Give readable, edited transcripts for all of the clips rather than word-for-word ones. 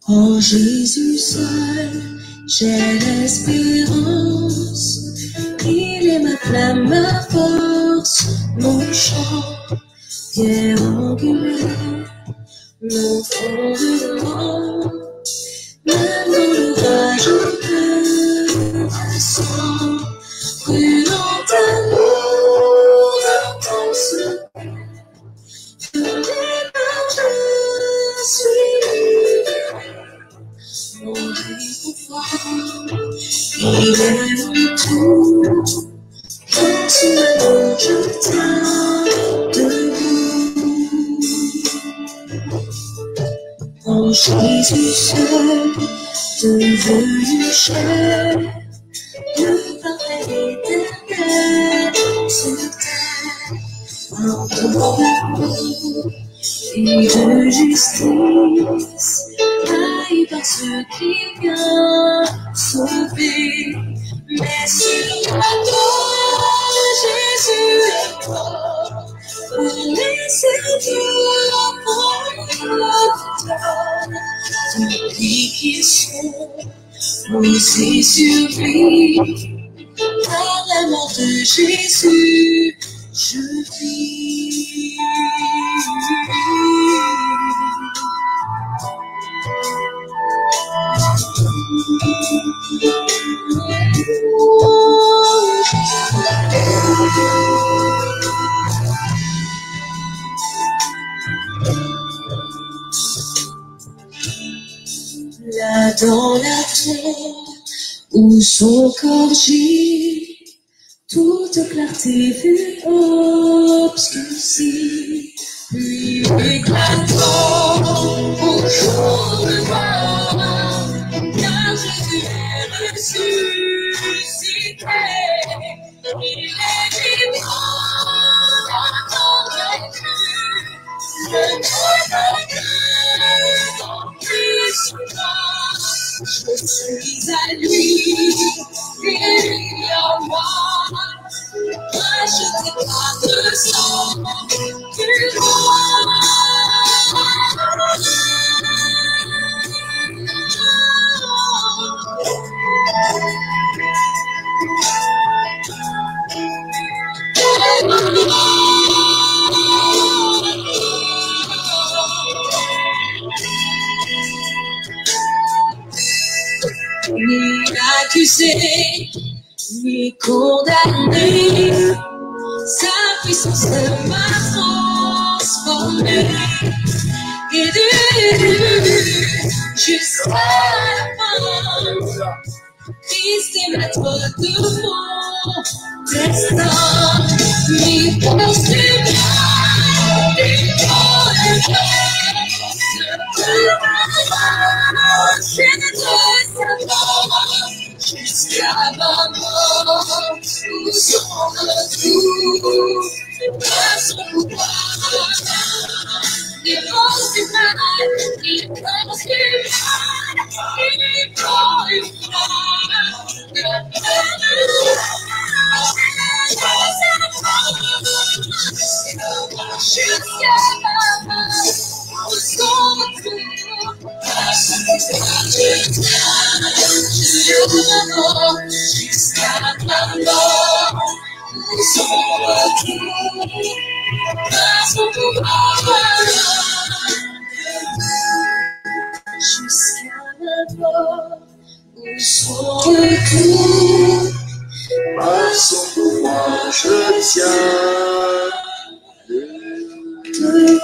En Jésus seul, j'ai l'espérance. Il est ma flamme, ma force, mon chant, pierre angulaire, mon fondement. Même dans l'orage, je ressens, brûlant amour intense. De l'épargne, je suis mon réconfort. Il est mon tout, dans son amour je tiens debout. En Jésus seul, devenu chair, le pareil éternel sur terre, un don d'amour et de justice, haï par ceux qui viennent sauver. Mais sur la croix, Jésus est mort pour laisser Dieu l'emporter. Depuis qu'ils sont posés sur lui, par la mort de Jésus, je vis. Là dans la terre où son corps gît, toute clarté fut obscurcie, puis éclatant au jour de gloire, car Jésus est ressuscité, il est vivant, encore vaincu, le monde en plus je suis à lui, il en moi, racheté par le sang du roi. Ni accusé, ni condamné, sa puissance m'a transformé. Et du début jusqu'à la fin, Christ est maître de mon destin. Mes forces du bien, des jusqu'à ma mort, nous sommes retour par son pouvoir. Les forces du mal, les forces du mal, les forces du mal, jusqu'à ma mort, nous sommes retour par son pouvoir. Jusqu'à ma mort, nous sommes retour par son pouvoir. Jusqu'à ma mort, nous sommes retour par son pouvoir. Je tiens debout.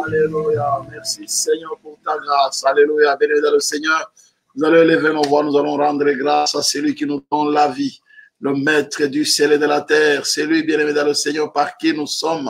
Alléluia. Merci Seigneur pour ta grâce. Alléluia. Béni dans le Seigneur. Nous allons élever nos voix. Nous allons rendre grâce à celui qui nous donne la vie, le maître du ciel et de la terre. C'est lui, bien-aimé dans le Seigneur, par qui nous sommes.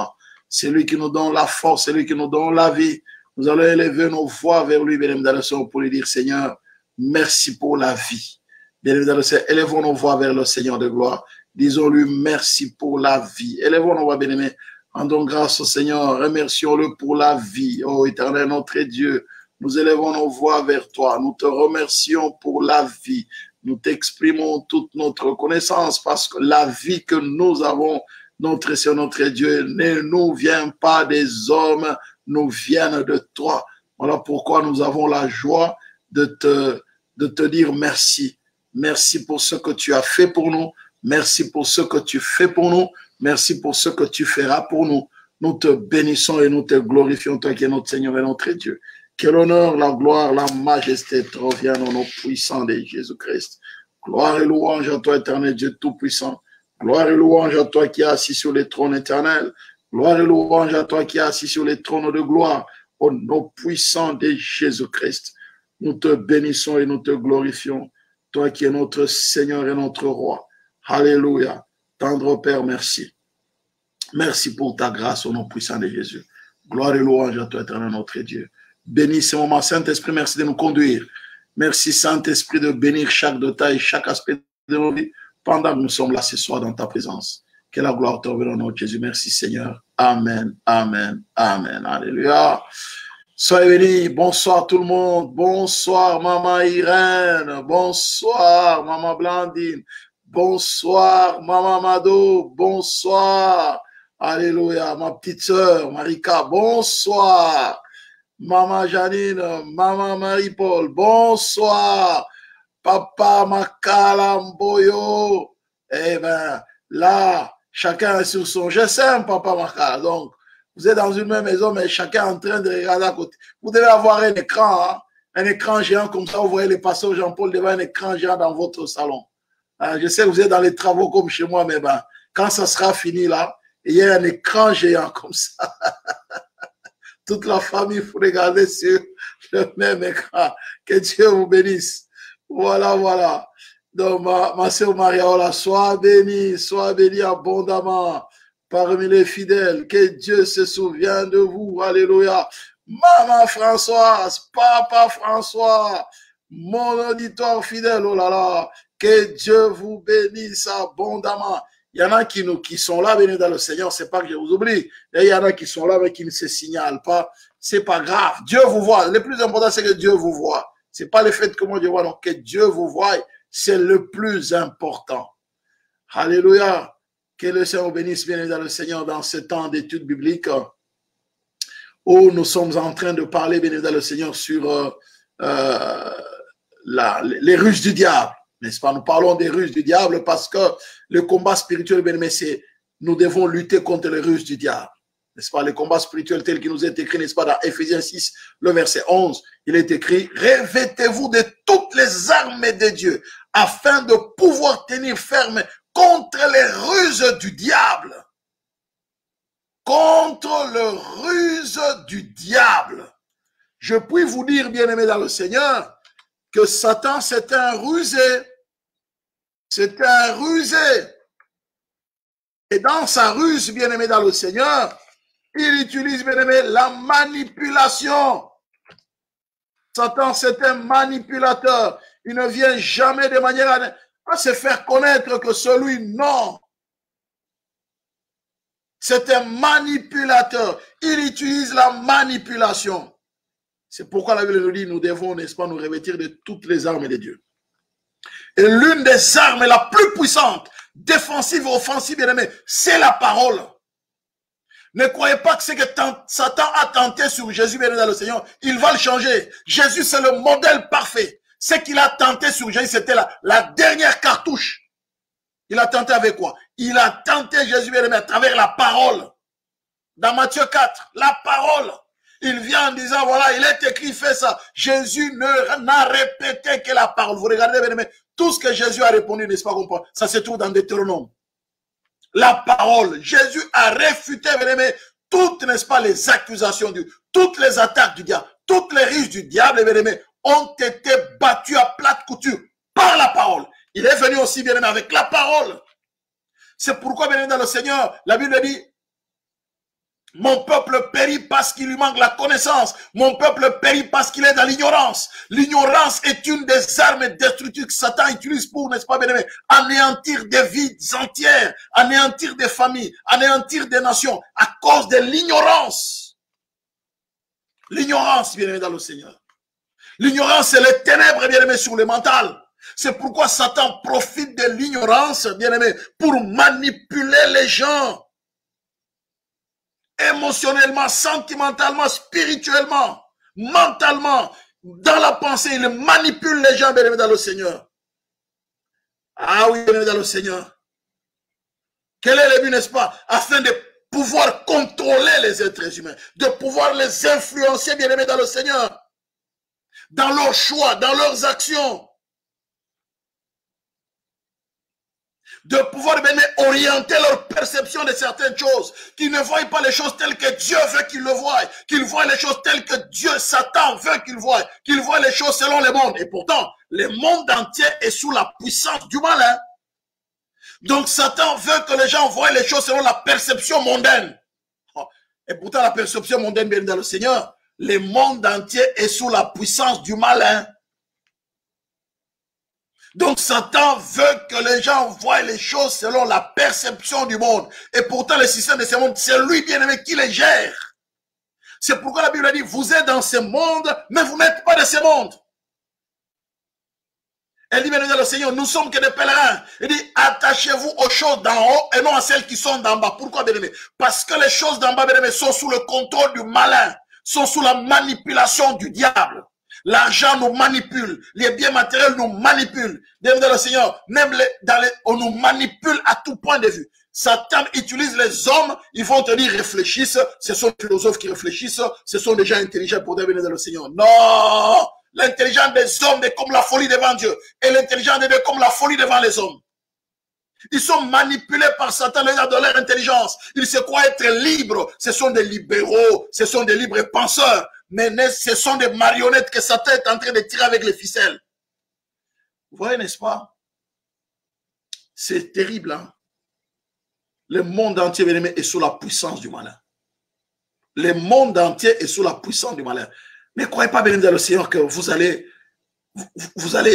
C'est lui qui nous donne la force. C'est lui qui nous donne la vie. Nous allons élever nos voix vers lui, bien-aimé dans le Seigneur, pour lui dire, Seigneur, merci pour la vie. Bien-aimés dans le Seigneur, élevons nos voix vers le Seigneur de gloire. Disons-lui merci pour la vie. Élevons nos voix, bien-aimés. Rendons grâce au Seigneur. Remercions-le pour la vie. Oh, éternel, notre Dieu, nous élevons nos voix vers toi. Nous te remercions pour la vie. Nous t'exprimons toute notre reconnaissance parce que la vie que nous avons, notre Seigneur, notre Dieu, ne nous vient pas des hommes, nous viennent de toi. Voilà pourquoi nous avons la joie de te dire merci. Merci pour ce que tu as fait pour nous. Merci pour ce que tu fais pour nous. Merci pour ce que tu feras pour nous. Nous te bénissons et nous te glorifions, toi qui es notre Seigneur et notre Dieu. Que l'honneur, la gloire, la majesté te reviennent au nom puissant de Jésus-Christ. Gloire et louange à toi, éternel Dieu tout-puissant. Gloire et louange à toi qui es assis sur les trônes éternels. Gloire et louange à toi qui es assis sur les trônes de gloire. Au nom puissant de Jésus-Christ. Nous te bénissons et nous te glorifions. Toi qui es notre Seigneur et notre Roi. Alléluia. Tendre Père, merci. Merci pour ta grâce au nom puissant de Jésus. Gloire et louange à toi, éternel notre Dieu. Bénis ce moment. Saint-Esprit, merci de nous conduire. Merci, Saint-Esprit, de bénir chaque détail, chaque aspect de nos vies pendant que nous sommes là ce soir dans ta présence. Que la gloire te revienne au nom de Jésus. Merci, Seigneur. Amen, amen, amen. Alléluia. Soyez bénis. Bonsoir tout le monde. Bonsoir, Maman Irène. Bonsoir, Maman Blandine. Bonsoir, Maman Mado. Bonsoir. Alléluia. Ma petite sœur, Marika. Bonsoir. Maman Janine, Maman Marie-Paul, bonsoir. Papa Makalamboyo. Eh bien, là, chacun est sur son GSM, Papa Makala. Donc, vous êtes dans une même maison, mais chacun est en train de regarder à côté. Vous devez avoir un écran, hein? Un écran géant comme ça. Vous voyez les pasteurs Jean-Paul devant un écran géant dans votre salon. Je sais que vous êtes dans les travaux comme chez moi, mais ben, quand ça sera fini là, il y a un écran géant comme ça. Toute la famille, il faut regarder sur le même écran. Que Dieu vous bénisse. Voilà, voilà. Donc, ma sœur Maria, sois bénie abondamment parmi les fidèles. Que Dieu se souvienne de vous. Alléluia. Maman Françoise, Papa François, mon auditoire fidèle, oh là là. Que Dieu vous bénisse abondamment. Il y en a qui sont là, bénis dans le Seigneur, c'est pas que je vous oublie. Et il y en a qui sont là, mais qui ne se signalent pas. C'est pas grave. Dieu vous voit. Le plus important, c'est que Dieu vous voit. C'est pas le fait que moi je vois, donc que Dieu vous voit, c'est le plus important. Alléluia. Que le Seigneur bénisse, bénis dans le Seigneur, dans ce temps d'études bibliques où nous sommes en train de parler, bénis dans le Seigneur, sur les ruses du diable. N'est-ce pas? Nous parlons des ruses du diable parce que le combat spirituel, bien aimé, c'est nous devons lutter contre les ruses du diable. N'est-ce pas? Le combat spirituel tel qu'il nous est écrit, n'est-ce pas, dans Éphésiens 6, le verset 11, il est écrit « Revêtez-vous de toutes les armes de Dieu afin de pouvoir tenir ferme contre les ruses du diable. » Contre les ruses du diable. Je puis vous dire, bien aimé dans le Seigneur, que Satan, c'est un rusé. C'est un rusé. Et dans sa ruse, bien-aimé dans le Seigneur, il utilise, bien-aimé, la manipulation. Satan, c'est un manipulateur. Il ne vient jamais de manière à se faire connaître que celui, non. C'est un manipulateur. Il utilise la manipulation. C'est pourquoi la Bible nous dit, nous devons, n'est-ce pas, nous revêtir de toutes les armes de Dieu. Et l'une des armes la plus puissante, défensive et offensive, bien aimé, c'est la parole. Ne croyez pas que c'est que Satan a tenté sur Jésus, bien aimé dans le Seigneur, il va le changer. Jésus, c'est le modèle parfait. Ce qu'il a tenté sur Jésus, c'était la dernière cartouche. Il a tenté avec quoi? Il a tenté Jésus, bien aimé, à travers la parole. Dans Matthieu 4, la parole. Il vient en disant, voilà, il est écrit, fait ça. Jésus n'a répété que la parole. Vous regardez, bien aimé, tout ce que Jésus a répondu, n'est-ce pas, ça se trouve dans Deutéronome. La parole. Jésus a réfuté, bien aimé, toutes, n'est-ce pas, les accusations, toutes les attaques du diable, toutes les ruses du diable, bien aimé, ont été battues à plate couture par la parole. Il est venu aussi, bien aimé, avec la parole. C'est pourquoi, bien aimé, dans le Seigneur, la Bible dit, Mon peuple périt parce qu'il lui manque la connaissance. Mon peuple périt parce qu'il est dans l'ignorance. L'ignorance est une des armes destructrices que Satan utilise pour, n'est-ce pas, bien-aimé, anéantir des vies entières, anéantir des familles, anéantir des nations à cause de l'ignorance. L'ignorance, bien-aimé, dans le Seigneur. L'ignorance, c'est les ténèbres, bien-aimé, sur le mental. C'est pourquoi Satan profite de l'ignorance, bien-aimé, pour manipuler les gens. Émotionnellement, sentimentalement, spirituellement, mentalement, dans la pensée, il manipule les gens, bien-aimés, dans le Seigneur. Ah oui, bien-aimés, dans le Seigneur. Quel est le but, n'est-ce pas? Afin de pouvoir contrôler les êtres humains, de pouvoir les influencer, bien-aimés, dans le Seigneur, dans leurs choix, dans leurs actions, de pouvoir bien orienter leur perception de certaines choses, qu'ils ne voient pas les choses telles que Dieu veut qu'ils le voient, qu'ils voient les choses telles que Dieu, Satan veut qu'ils voient les choses selon le monde. Et pourtant, le monde entier est sous la puissance du malin. Donc Satan veut que les gens voient les choses selon la perception mondaine. Et pourtant, la perception mondaine, bien dans le Seigneur, le monde entier est sous la puissance du malin. Donc Satan veut que les gens voient les choses selon la perception du monde. Et pourtant le système de ce monde, c'est lui bien-aimé qui les gère. C'est pourquoi la Bible dit, vous êtes dans ce monde, mais vous n'êtes pas de ce monde. Elle dit, bien le Seigneur, nous sommes que des pèlerins. Il dit, attachez-vous aux choses d'en haut et non à celles qui sont d'en bas. Pourquoi, bien-aimé? Parce que les choses d'en bas, bien-aimé, sont sous le contrôle du malin, sont sous la manipulation du diable. L'argent nous manipule, les biens matériels nous manipulent. Bien le Seigneur, même on nous manipule à tout point de vue. Satan utilise les hommes, ils vont te dire réfléchissent, ce sont les philosophes qui réfléchissent, ce sont des gens intelligents pour devenir le Seigneur. Non! L'intelligence des hommes est comme la folie devant Dieu, et l'intelligence des Dieu comme la folie devant les hommes. Ils sont manipulés par Satan de leur intelligence. Ils se croient être libres. Ce sont des libéraux, ce sont des libres penseurs. Mais ce sont des marionnettes que Satan est en train de tirer avec les ficelles. Vous voyez, n'est-ce pas? C'est terrible, hein? Le monde entier, bien aimé, est sous la puissance du malin. Le monde entier est sous la puissance du malin. Ne croyez pas, bien aimé, dans le Seigneur, que vous allez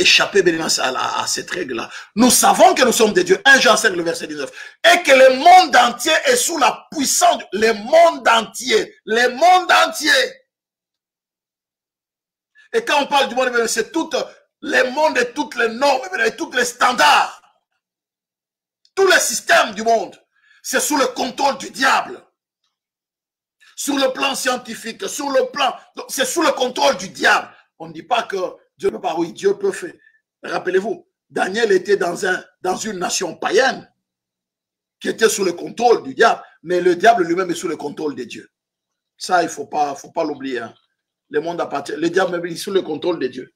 échapper, bien aimé, à cette règle-là. Nous savons que nous sommes des dieux. 1 Jean 5, le verset 19. Et que le monde entier est sous la puissance. Le monde entier. Le monde entier. Et quand on parle du monde, c'est tout le monde et toutes les normes et tous les standards. Tous les systèmes du monde. C'est sous le contrôle du diable. Sur le plan scientifique, sur le plan... C'est sous le contrôle du diable. On ne dit pas que Dieu ne peut pas. Oui, Dieu peut faire. Rappelez-vous, Daniel était dans une nation païenne qui était sous le contrôle du diable. Mais le diable lui-même est sous le contrôle de Dieu. Ça, il ne faut pas l'oublier. Hein. Le monde appartient. Le diable est sous le contrôle de Dieu.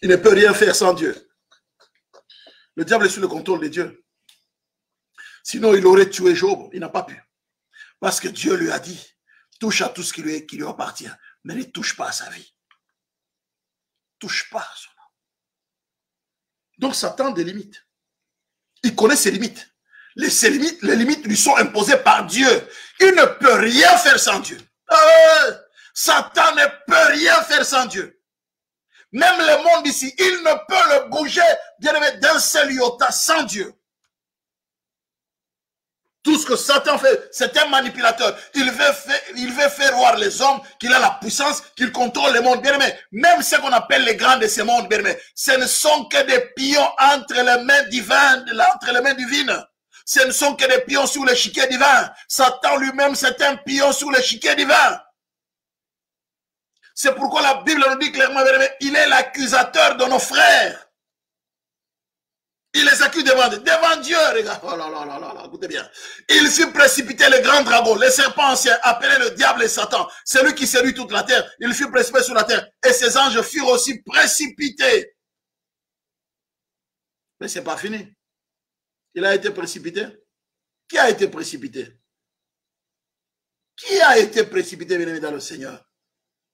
Il ne peut rien faire sans Dieu. Le diable est sous le contrôle de Dieu. Sinon, il aurait tué Job. Il n'a pas pu. Parce que Dieu lui a dit, touche à tout ce qui lui appartient, mais ne touche pas à sa vie. Touche pas à son âme. Donc, Satan a des limites. Il connaît ses limites. Les limites lui sont imposées par Dieu. Il ne peut rien faire sans Dieu. Satan ne peut rien faire sans Dieu. Même le monde ici, il ne peut le bouger, bien aimé, d'un seul iota sans Dieu. Tout ce que Satan fait, c'est un manipulateur. Il veut faire voir les hommes qu'il a la puissance, qu'il contrôle le monde. Bien aimé, même ce qu'on appelle les grands de ce monde, bien aimé, ce ne sont que des pions entre les mains divines. Ce ne sont que des pions sur l'échiquier divin. Satan lui-même, c'est un pion sur l'échiquier divin. C'est pourquoi la Bible nous dit clairement, bien aimé, il est l'accusateur de nos frères. Il les accuse devant Dieu, regarde. Oh là là là là, écoutez bien. Il fit précipiter le grand dragon, le serpent ancien, appelé le diable et Satan, celui qui séduit toute la terre. Il fut précipité sur la terre. Et ses anges furent aussi précipités. Mais ce n'est pas fini. Il a été précipité. Qui a été précipité? Qui a été précipité, bien aimé, dans le Seigneur?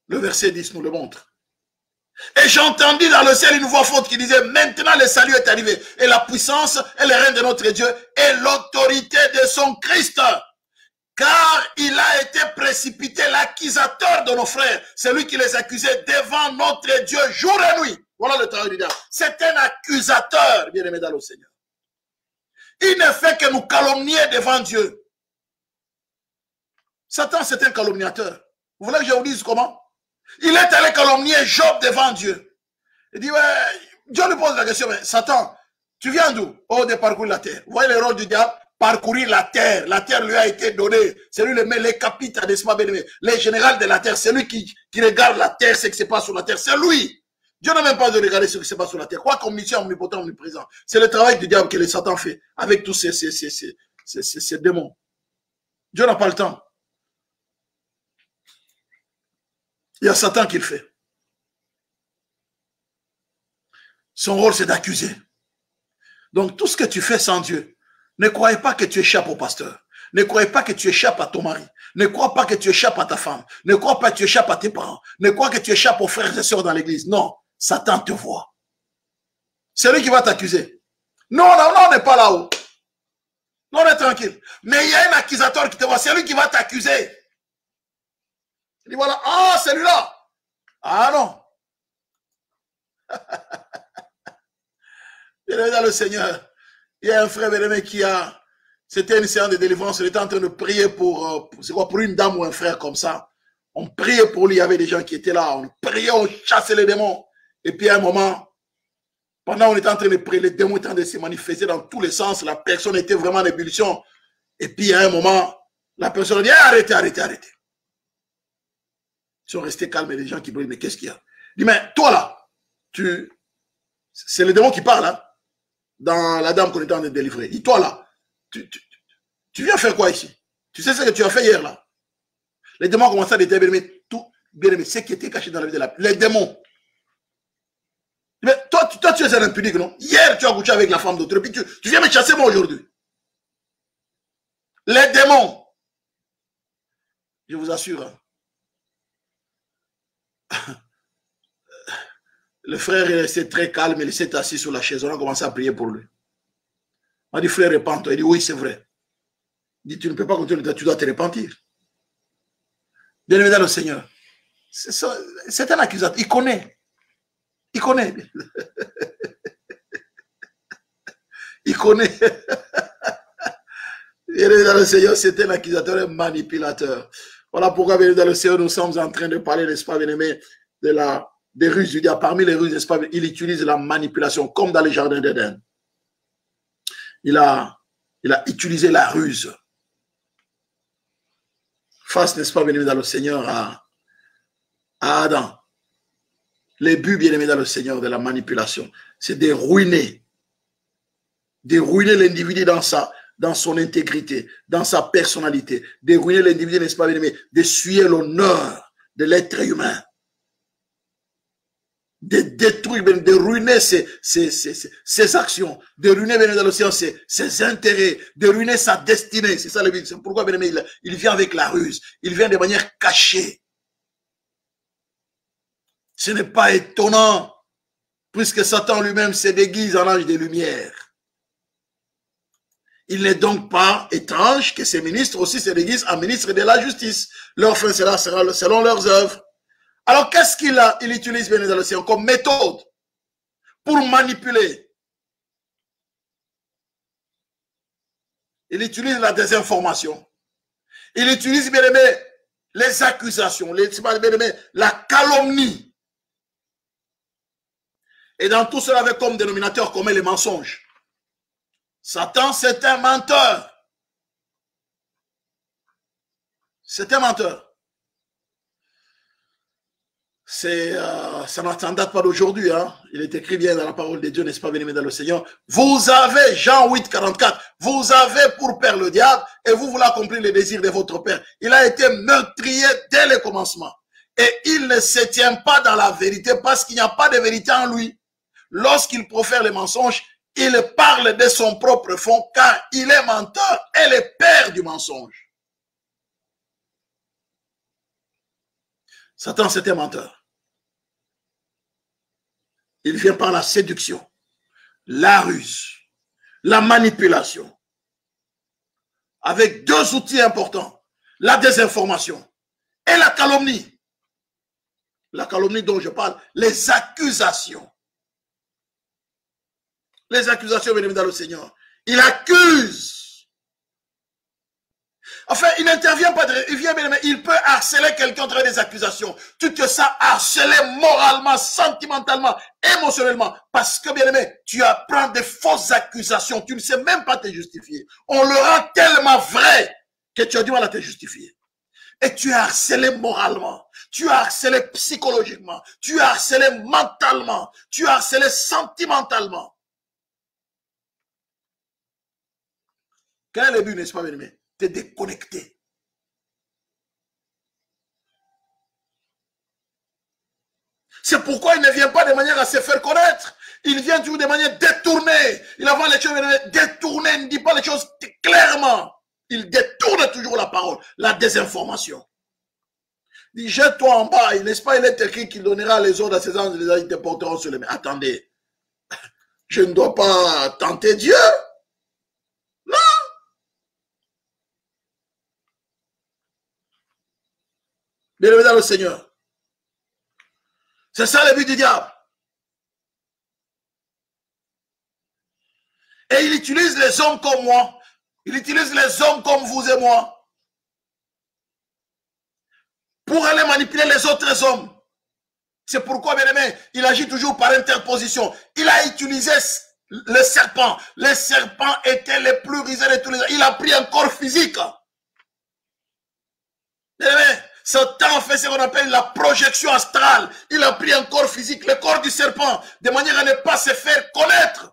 Le verset 10 nous le montre. Et j'ai entendu dans le ciel une voix forte qui disait, maintenant le salut est arrivé. Et la puissance et le règne de notre Dieu et l'autorité de son Christ. Car il a été précipité, l'accusateur de nos frères, celui qui les accusait devant notre Dieu jour et nuit. Voilà le travail du diable. C'est un accusateur, bien-aimé dans le Seigneur. Il ne fait que nous calomnier devant Dieu. Satan, c'est un calomniateur. Vous voulez que je vous dise comment? Il est allé calomnier Job devant Dieu. Il dit, ouais, Dieu lui pose la question, mais Satan, tu viens d'où? Oh, de parcourir la terre. Vous voyez le rôle du diable? Parcourir la terre. La terre lui a été donnée. C'est lui les capitaines, les généraux de la terre. C'est lui qui regarde la terre, ce qui se passe sur la terre. C'est lui. Dieu n'a même pas de regarder ce qui se passe sur la terre. Quoi qu'omniscient, omnipotent, omniprésent. C'est le travail du diable que le Satan fait avec tous ces démons. Dieu n'a pas le temps. Il y a Satan qui le fait. Son rôle, c'est d'accuser. Donc, tout ce que tu fais sans Dieu, ne croyez pas que tu échappes au pasteur. Ne croyez pas que tu échappes à ton mari. Ne crois pas que tu échappes à ta femme. Ne crois pas que tu échappes à tes parents. Ne crois que tu échappes aux frères et sœurs dans l'église. Non, Satan te voit. C'est lui qui va t'accuser. Non, on n'est pas là-haut. Non, on est tranquille. Mais il y a un accusateur qui te voit. C'est lui qui va t'accuser. Il dit voilà, ah, celui-là. Ah non. Bien-aimé dans le Seigneur, il y a un frère bien-aimé qui a, c'était une séance de délivrance, il était en train de prier pour une dame ou un frère comme ça. On priait pour lui, il y avait des gens qui étaient là, on priait, on chassait les démons. Et puis à un moment, pendant qu'on était en train de prier, les démons étaient en train de se manifester dans tous les sens, la personne était vraiment en ébullition. Et puis à un moment, la personne a dit, arrêtez, arrêtez, arrêtez. Ils sont restés calmes et les gens qui brillent, mais qu'est-ce qu'il y a? Il dit, mais toi là, c'est le démon qui parle, hein, dans la dame qu'on était en train de délivrer. Il dit, toi là, tu viens faire quoi ici? Tu sais ce que tu as fait hier là? Les démons commençaient à déterminer tout, bien aimé, ce qui était caché dans la vie de la... Les démons. Mais toi, tu es un impudique, non? Hier, tu as couché avec la femme d'autre, puis tu viens me chasser moi aujourd'hui. Les démons. Je vous assure, hein. Le frère est resté très calme, il s'est assis sur la chaise, on a commencé à prier pour lui. On a dit, frère, repens-toi. Il dit, oui, c'est vrai. Il dit, tu ne peux pas continuer, tu dois te repentir. Bien-aimé dans le Seigneur, c'est un accusateur, il connaît. Il connaît. Il connaît. Bien-aimé dans le Seigneur, c'est un accusateur, un manipulateur. Voilà pourquoi, bien-aimé dans le Seigneur, nous sommes en train de parler, n'est-ce pas, bien-aimé, des ruses du diable. Parmi les ruses, n'est-ce pas, il utilise la manipulation, comme dans les jardins d'Éden. Il a utilisé la ruse. Face, n'est-ce pas, bien-aimé dans le Seigneur, à Adam. Les buts, bien-aimé dans le Seigneur, de la manipulation, c'est de ruiner l'individu dans son intégrité, dans sa personnalité, de ruiner l'individu, n'est-ce pas, bien-aimé, de suyer l'honneur de l'être humain, de détruire, de ruiner ses actions, de ruiner, bien dans ses intérêts, de ruiner sa destinée. C'est ça le but. C'est pourquoi, bien aimé, il vient avec la ruse. Il vient de manière cachée. Ce n'est pas étonnant, puisque Satan lui-même se déguise en ange de lumière. Il n'est donc pas étrange que ces ministres aussi se déguisent en ministres de la justice. Leur fin sera selon leurs œuvres. Alors, qu'est-ce qu'il utilise, bien dans le Seigneur, comme méthode pour manipuler? Il utilise la désinformation. Il utilise, bien aimé, les accusations, bien aimé, la calomnie. Et dans tout cela, avec comme dénominateur commun les mensonges. Satan, c'est un menteur. C'est un menteur. Ça ne date pas d'aujourd'hui. Hein. Il est écrit bien dans la parole de Dieu, n'est-ce pas, bien-aimé dans le Seigneur. Vous avez, Jean 8, 44, vous avez pour père le diable et vous voulez accomplir les désirs de votre père. Il a été meurtrier dès le commencement. Et il ne se tient pas dans la vérité parce qu'il n'y a pas de vérité en lui. Lorsqu'il profère les mensonges, il parle de son propre fond car il est menteur et le père du mensonge. Satan, c'est un menteur. Il vient par la séduction, la ruse, la manipulation. Avec deux outils importants, la désinformation et la calomnie. La calomnie dont je parle, les accusations. Les accusations, bien évidemment, dans le Seigneur. Il accuse. Enfin, il n'intervient pas, il vient, mais il peut harceler quelqu'un à travers des accusations. Tu te sens harcelé moralement, sentimentalement, émotionnellement, parce que, bien aimé, tu apprends des fausses accusations. Tu ne sais même pas te justifier. On le rend tellement vrai que tu as du mal à te justifier. Et tu es harcelé moralement, tu es harcelé psychologiquement, tu es harcelé mentalement, tu es harcelé sentimentalement. Quel est le but, n'est-ce pas, bien aimé? Te déconnecter. C'est pourquoi il ne vient pas de manière à se faire connaître. Il vient toujours de manière détournée. Il avance les choses détournées. Il ne dit pas les choses clairement. Il détourne toujours la parole, la désinformation. Il dit, jette-toi en bas. N'est-ce pas, il est écrit qu'il donnera les ordres à ses anges, les anges te porteront sur les mains. Attendez, je ne dois pas tenter Dieu. Non. Bien-aimé dans le Seigneur. C'est ça le but du diable. Et il utilise les hommes comme moi. Il utilise les hommes comme vous et moi. Pour aller manipuler les autres hommes. C'est pourquoi, bien aimé, il agit toujours par interposition. Il a utilisé le serpent. Les serpents étaient les plus rusés de tous les hommes. Il a pris un corps physique. Bien aimé, Satan fait ce qu'on appelle la projection astrale. Il a pris un corps physique, le corps du serpent, de manière à ne pas se faire connaître.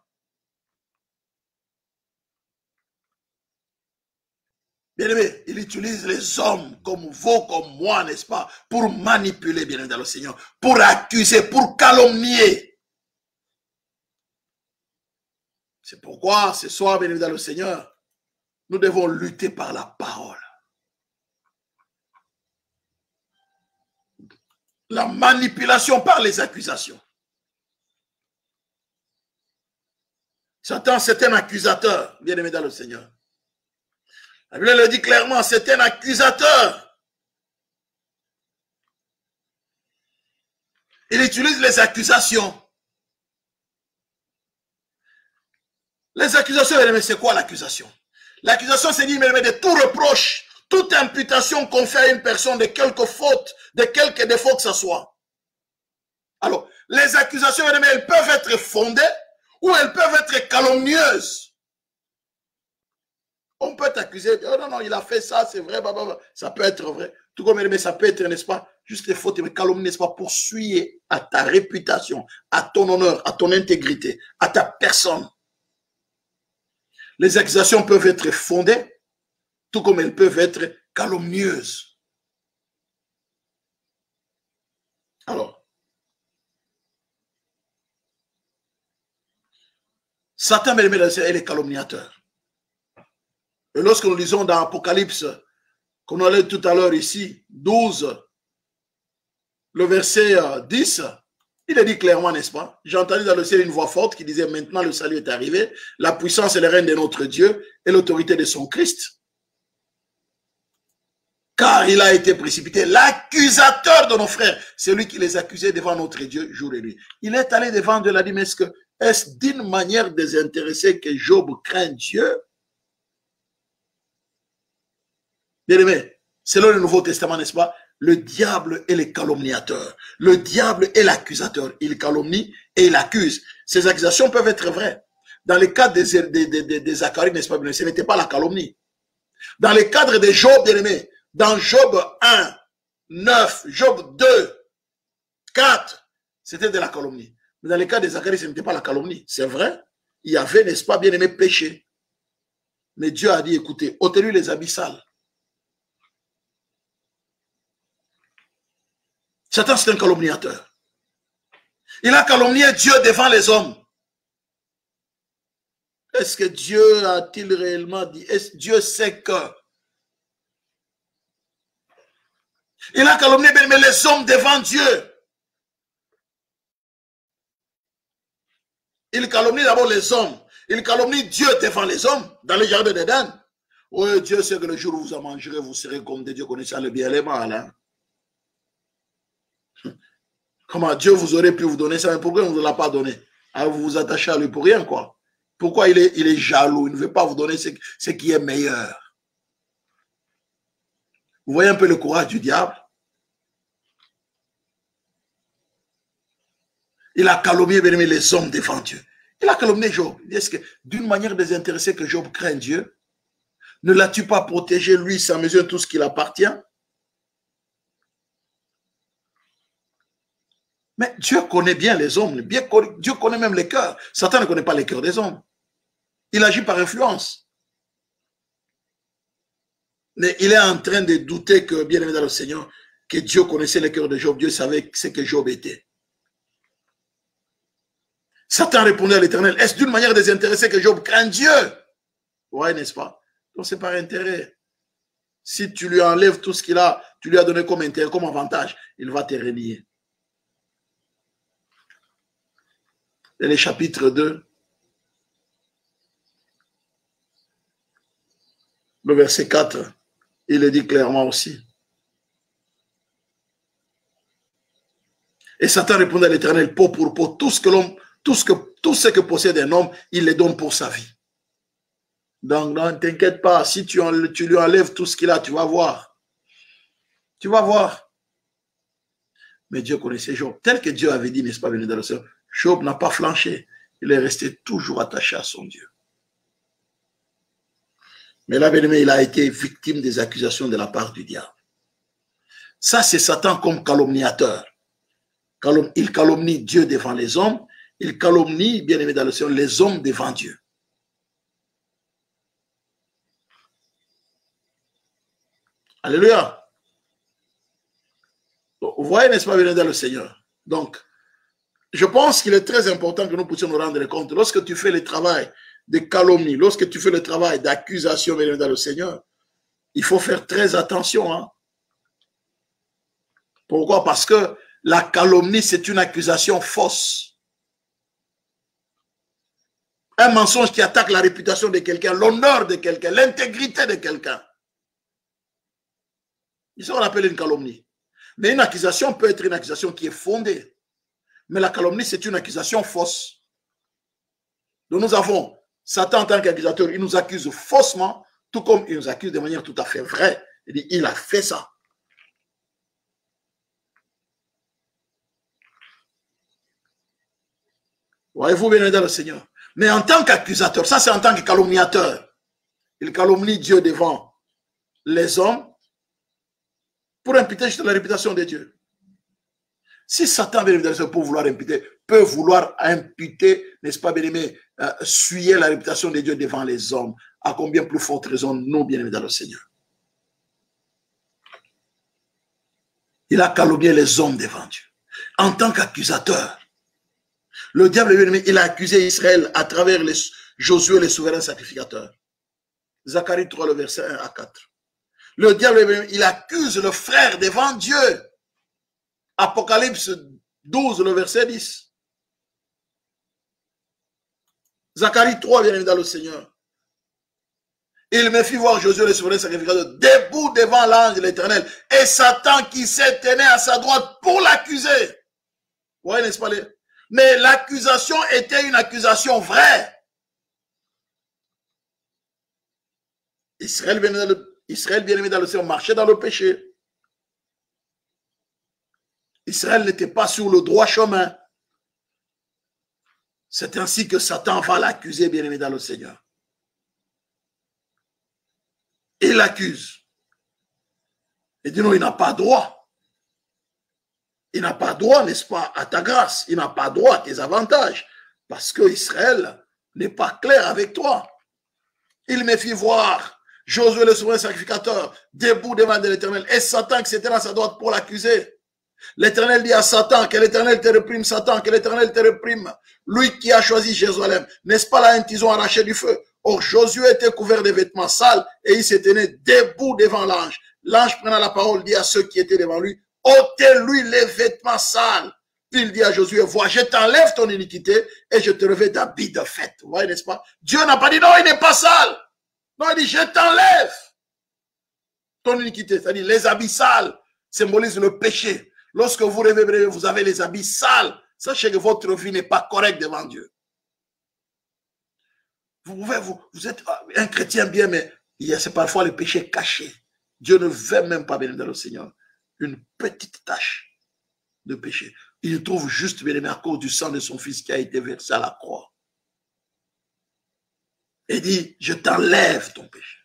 Bien aimé, il utilise les hommes comme vous, comme moi, n'est-ce pas, pour manipuler, bien aimé dans le Seigneur, pour accuser, pour calomnier. C'est pourquoi ce soir, bien aimé dans le Seigneur, nous devons lutter par la parole. La manipulation par les accusations. Satan, c'est un accusateur, bien aimé dans le Seigneur. La Bible le dit clairement, c'est un accusateur. Il utilise les accusations. Les accusations, bien aimé, c'est quoi l'accusation? L'accusation, c'est dire, bien aimé, de tout reproche, toute imputation qu'on fait à une personne de quelque faute, de quelque défaut que ce soit. Alors, les accusations, bien aimé, elles peuvent être fondées ou elles peuvent être calomnieuses. On peut t'accuser, oh non, non, il a fait ça, c'est vrai, blablabla. Ça peut être vrai. Tout comme, mais ça peut être, n'est-ce pas, juste des fautes, mais calomnie, n'est-ce pas, poursuivre à ta réputation, à ton honneur, à ton intégrité, à ta personne. Les accusations peuvent être fondées, tout comme elles peuvent être calomnieuses. Alors, Satan, il est calomniateur. Et lorsque nous lisons dans Apocalypse, qu'on a lu tout à l'heure ici, 12, le verset 10, il est dit clairement, n'est-ce pas? J'ai entendu dans le ciel une voix forte qui disait, maintenant le salut est arrivé, la puissance et le règne de notre Dieu et l'autorité de son Christ. Car il a été précipité, l'accusateur de nos frères, celui qui les accusait devant notre Dieu jour et nuit. Il est allé devant Dieu, il a dit, mais est-ce d'une manière désintéressée que Job craint Dieu? Bien aimé, selon le Nouveau Testament, n'est-ce pas, le diable est le calomniateur. Le diable est l'accusateur. Il calomnie et il accuse. Ces accusations peuvent être vraies. Dans le cadre des Zacharie, n'est-ce pas, ce n'était pas la calomnie. Dans le cadre de Job, bien aimé, dans Job 1, 9, Job 2, 4, c'était de la calomnie. Mais dans le cas de Zacharie, ce n'était pas la calomnie. C'est vrai, il y avait, n'est-ce pas, bien aimé, péché. Mais Dieu a dit, écoutez, ôtez-lui les habits sales. Satan, c'est un calomniateur. Il a calomnié Dieu devant les hommes. Est-ce que Dieu a-t-il réellement dit? Est-ce que Dieu sait que? Il a calomnié mais les hommes devant Dieu. Il calomnie d'abord les hommes. Il calomnie Dieu devant les hommes dans le jardin d'Éden. Oui, Dieu sait que le jour où vous en mangerez, vous serez comme des dieux connaissant le bien et le mal. Hein? Comment Dieu vous aurait pu vous donner ça, mais pourquoi il ne vous l'a pas donné? Alors vous vous attachez à lui pour rien, quoi. Pourquoi il est jaloux? Il ne veut pas vous donner ce qui est meilleur. Vous voyez un peu le courage du diable? Il a calomnié les hommes devant Dieu. Il a calomnié Job. Est-ce que d'une manière désintéressée que Job craint Dieu? Ne l'as-tu pas protégé, lui, sa mesure, tout ce qui l'appartient? Mais Dieu connaît bien les hommes. Dieu connaît même les cœurs. Satan ne connaît pas les cœurs des hommes. Il agit par influence. Mais il est en train de douter que, bien aimé dans le Seigneur, que Dieu connaissait les cœurs de Job. Dieu savait ce que Job était. Satan répondait à l'Éternel, est-ce d'une manière désintéressée que Job craint Dieu? Oui, n'est-ce pas? Donc c'est par intérêt. Si tu lui enlèves tout ce qu'il a, tu lui as donné comme intérêt, comme avantage, il va te renier. Et le chapitre 2, le verset 4, il le dit clairement aussi. Et Satan répondait à l'Éternel, peau pour peau, tout ce que possède un homme, il le donne pour sa vie. Donc, ne t'inquiète pas, si tu lui enlèves tout ce qu'il a, tu vas voir. Tu vas voir. Mais Dieu connaissait Job. Tel que Dieu avait dit, n'est-ce pas, venu dans le Seigneur, Job n'a pas flanché. Il est resté toujours attaché à son Dieu. Mais là, bien aimé, il a été victime des accusations de la part du diable. Ça, c'est Satan comme calomniateur. Il calomnie Dieu devant les hommes. Il calomnie, bien aimé dans le Seigneur, les hommes devant Dieu. Alléluia. Vous voyez, n'est-ce pas, bien dans le Seigneur. Donc, je pense qu'il est très important que nous puissions nous rendre compte. Lorsque tu fais le travail de calomnie, lorsque tu fais le travail d'accusation, bien dans le Seigneur, il faut faire très attention. Hein? Pourquoi? Parce que la calomnie, c'est une accusation fausse. Un mensonge qui attaque la réputation de quelqu'un, l'honneur de quelqu'un, l'intégrité de quelqu'un. C'est ce qu'on appelle une calomnie. Mais une accusation peut être une accusation qui est fondée. Mais la calomnie, c'est une accusation fausse. Donc nous avons Satan en tant qu'accusateur, il nous accuse faussement, tout comme il nous accuse de manière tout à fait vraie. Il dit, il a fait ça. Voyez-vous bien dans le Seigneur. Mais en tant qu'accusateur, ça c'est en tant que calomniateur. Il calomnie Dieu devant les hommes pour imputer juste la réputation de Dieu. Si Satan, bien évidemment, peut vouloir imputer, n'est-ce pas, bien aimé, suyer la réputation de Dieu devant les hommes, à combien plus forte raison nous, bien aimés dans le Seigneur. Il a calomnié les hommes devant Dieu. En tant qu'accusateur, le diable, bien aimé, il a accusé Israël à travers Josué, les souverains sacrificateurs. Zacharie 3, le verset 1 à 4. Le diable, il accuse le frère devant Dieu. Apocalypse 12, le verset 10. Zacharie 3, bien évidemment, le Seigneur. Il me fit voir Josué, le souverain sacrificateur, debout devant l'ange de l'Éternel, et Satan qui s'est tenu à sa droite pour l'accuser. Vous voyez, n'est-ce pas? Mais l'accusation était une accusation vraie. Israël, bien aimé dans le Seigneur, marchait dans le péché. Israël n'était pas sur le droit chemin. C'est ainsi que Satan va l'accuser, bien aimé dans le Seigneur. Il l'accuse. Il dit non, il n'a pas droit. Il n'a pas droit, n'est-ce pas, à ta grâce. Il n'a pas droit à tes avantages. Parce que Israël n'est pas clair avec toi. Il me fit voir Josué le souverain sacrificateur debout devant l'Éternel. Et Satan qui s'était à sa droite pour l'accuser. L'Éternel dit à Satan, que l'Éternel te réprime, Satan, que l'Éternel te réprime. Lui qui a choisi Jérusalem, n'est-ce pas là un tison arraché du feu? Or, Josué était couvert de vêtements sales et il se tenait debout devant l'ange. L'ange prenant la parole dit à ceux qui étaient devant lui, ôtez-lui les vêtements sales. il dit à Josué, vois, je t'enlève ton iniquité et je te revêts d'habits de fête. Vous voyez, n'est-ce pas? Dieu n'a pas dit, non, il n'est pas sale. Non, il dit, je t'enlève ton iniquité. C'est-à-dire, les habits sales symbolisent le péché. Lorsque vous rêvez, vous avez les habits sales, sachez que votre vie n'est pas correcte devant Dieu. Vous êtes un chrétien bien, mais c'est parfois le péché caché. Dieu ne veut même pas, bénir le Seigneur, une petite tache de péché. Il trouve juste, bien aimé, à cause du sang de son fils qui a été versé à la croix. Et dit, je t'enlève ton péché.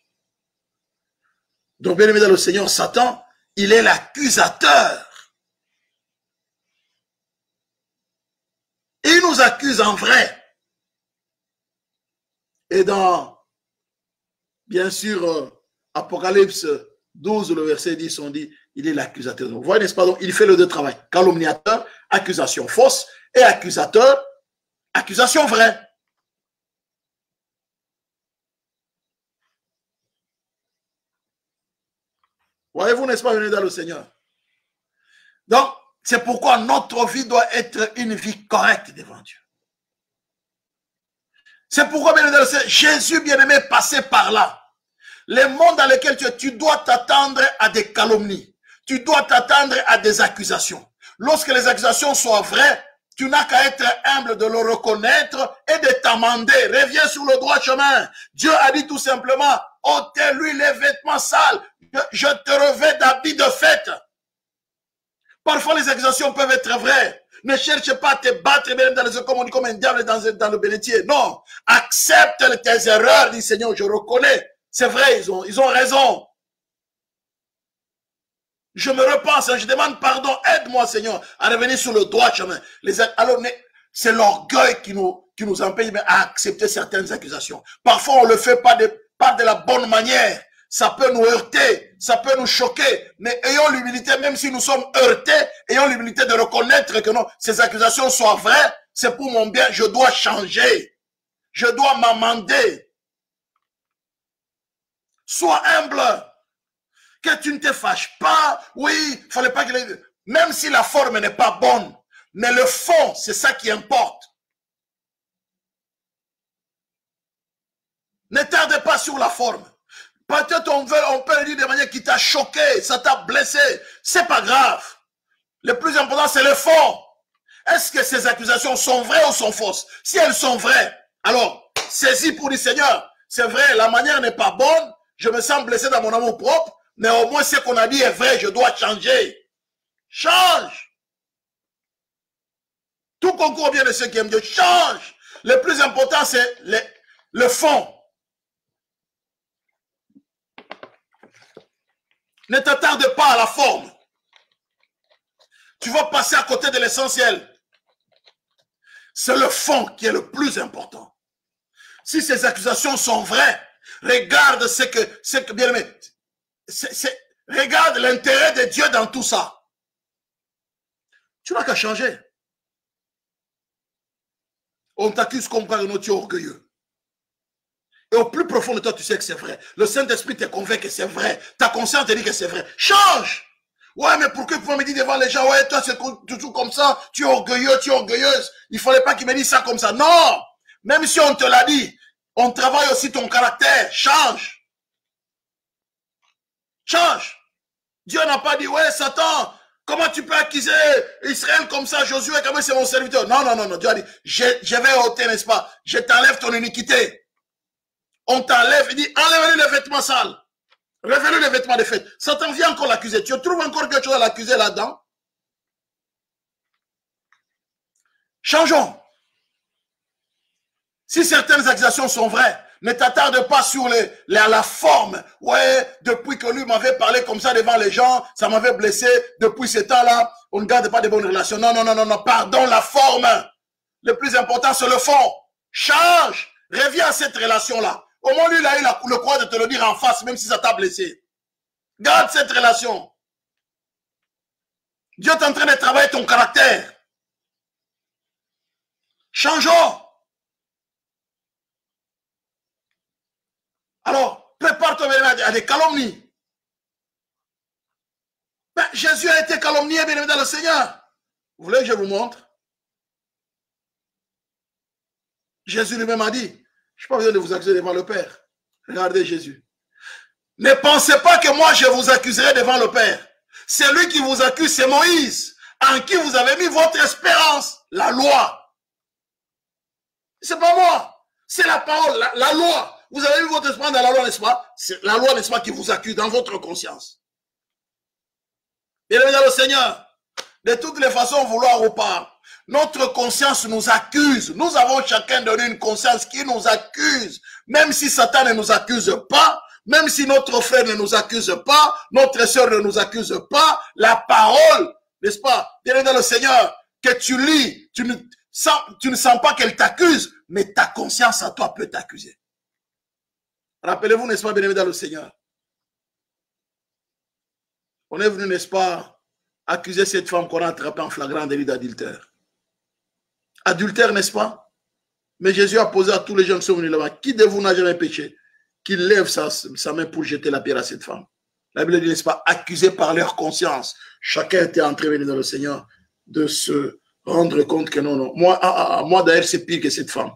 Donc, bien aimé dans le Seigneur, Satan, il est l'accusateur. Il nous accuse en vrai. Et dans, bien sûr, Apocalypse 12, le verset 10, on dit, il est l'accusateur. Vous voyez, n'est-ce pas? Donc, il fait le deux travail. Calomniateur, accusation fausse, et accusateur, accusation vraie. Voyez-vous, n'est-ce pas, venez dans le Seigneur? Donc, c'est pourquoi notre vie doit être une vie correcte devant Dieu. C'est pourquoi, bien aimé, Jésus, bien-aimé, passait par là. Les mondes dans lesquels tu dois t'attendre à des calomnies. Tu dois t'attendre à des accusations. Lorsque les accusations soient vraies, tu n'as qu'à être humble de le reconnaître et de t'amender. Reviens sur le droit chemin. Dieu a dit tout simplement, ôtez-lui les vêtements sales. Je te revêts d'habits de fête. Parfois, les accusations peuvent être vraies. Ne cherche pas à te battre même dans les yeux, comme on dit, comme un diable dans le bénitier. Non. Accepte tes erreurs, dit Seigneur, je reconnais. C'est vrai, ils ont raison. Je me repens, je demande pardon. Aide-moi, Seigneur, à revenir sur le droit chemin. Alors, c'est l'orgueil qui nous empêche à accepter certaines accusations. Parfois, on ne le fait pas de la bonne manière. Ça peut nous heurter, ça peut nous choquer, mais ayons l'humilité, même si nous sommes heurtés, ayons l'humilité de reconnaître que non, ces accusations soient vraies, c'est pour mon bien, je dois changer, je dois m'amender. Sois humble, que tu ne te fâches pas, oui, il ne fallait pas que même si la forme n'est pas bonne, mais le fond, c'est ça qui importe. Ne tarde pas sur la forme. Peut-être on peut le dire de manière qui t'a choqué, ça t'a blessé. C'est pas grave. Le plus important, c'est le fond. Est-ce que ces accusations sont vraies ou sont fausses? Si elles sont vraies, alors, saisis pour dire, Seigneur, c'est vrai, la manière n'est pas bonne, je me sens blessé dans mon amour propre, mais au moins ce qu'on a dit est vrai, je dois changer. Change. Tout concourt bien de ceux qui aiment Dieu. Change. Le plus important, c'est le fond. Ne t'attarde pas à la forme. Tu vas passer à côté de l'essentiel. C'est le fond qui est le plus important. Si ces accusations sont vraies, regarde ce que bien aimé, regarde l'intérêt de Dieu dans tout ça. Tu n'as qu'à changer. On t'accuse comme quoi tu es orgueilleux. Et au plus profond de toi, tu sais que c'est vrai. Le Saint-Esprit te convainc que c'est vrai. Ta conscience te dit que c'est vrai. Change! Ouais, mais pourquoi tu peux me dire devant les gens, ouais, toi, c'est toujours comme ça, tu es orgueilleux, tu es orgueilleuse. Il ne fallait pas qu'il me dise ça comme ça. Non! Même si on te l'a dit, on travaille aussi ton caractère. Change! Change! Dieu n'a pas dit, ouais, Satan, comment tu peux accuser Israël comme ça, Josué, comme c'est mon serviteur? Non, non, non, non. Dieu a dit, je vais ôter, n'est-ce pas? Je t'enlève ton iniquité. On t'enlève, il dit, enlève-lui les vêtements sales. Révèle-lui les vêtements de fête. Satan vient encore l'accuser. Tu trouves encore quelque chose à l'accuser là-dedans? Changeons. Si certaines accusations sont vraies, ne t'attarde pas sur la forme. Ouais, depuis que lui m'avait parlé comme ça devant les gens, ça m'avait blessé. Depuis ce temps-là, on ne garde pas de bonnes relations. Non, non, non, non, non. Pardon, la forme. Le plus important, c'est le fond. Change. Reviens à cette relation-là. Au moins, lui, il a eu le courage de te le dire en face, même si ça t'a blessé. Garde cette relation. Dieu est en train de travailler ton caractère. Changeons. Alors, prépare-toi à des calomnies. Ben, Jésus a été calomnié, bien aimé dans le Seigneur. Vous voulez que je vous montre? Jésus lui-même a dit, je n'ai pas besoin de vous accuser devant le Père. Regardez Jésus. Ne pensez pas que moi je vous accuserai devant le Père. Celui qui vous accuse, c'est Moïse, en qui vous avez mis votre espérance, la loi. C'est pas moi, c'est la parole, la loi. Vous avez mis votre espérance dans la loi, n'est-ce pas? C'est la loi, n'est-ce pas, qui vous accuse dans votre conscience. Bien-aimés dans le Seigneur, de toutes les façons, vouloir ou pas, notre conscience nous accuse. Nous avons chacun donné une conscience qui nous accuse. Même si Satan ne nous accuse pas, même si notre frère ne nous accuse pas, notre soeur ne nous accuse pas, la parole, n'est-ce pas, bien dans le Seigneur, que tu lis, tu ne sens pas qu'elle t'accuse, mais ta conscience à toi peut t'accuser. Rappelez-vous, n'est-ce pas, bien dans le Seigneur, on est venu, n'est-ce pas, accuser cette femme qu'on a attrapée en flagrant délit d'adultère. Adultère, n'est-ce pas? Mais Jésus a posé à tous les gens qui sont venus là-bas, qui de vous n'a jamais péché, qu'il lève sa main pour jeter la pierre à cette femme. La Bible dit, n'est-ce pas, accusés par leur conscience. Chacun était entré dans le Seigneur de se rendre compte que non, non. Moi d'ailleurs, c'est pire que cette femme.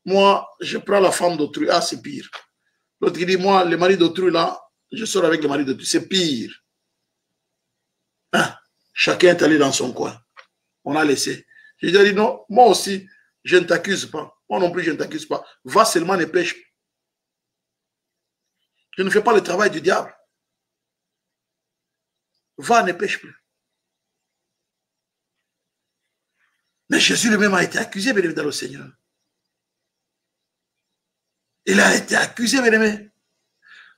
Moi, je prends la femme d'autrui. Ah, c'est pire. L'autre qui dit, moi, le mari d'autrui, là, je sors avec le mari d'autrui. C'est pire. Hein? Chacun est allé dans son coin. On a laissé. Je lui ai dit, non, moi aussi, je ne t'accuse pas. Moi non plus, je ne t'accuse pas. Va seulement, ne pêche. Je ne fais pas le travail du diable. Va, ne pêche plus. Mais Jésus lui-même a été accusé, bien aimé, dans le Seigneur. Il a été accusé, bien aimé.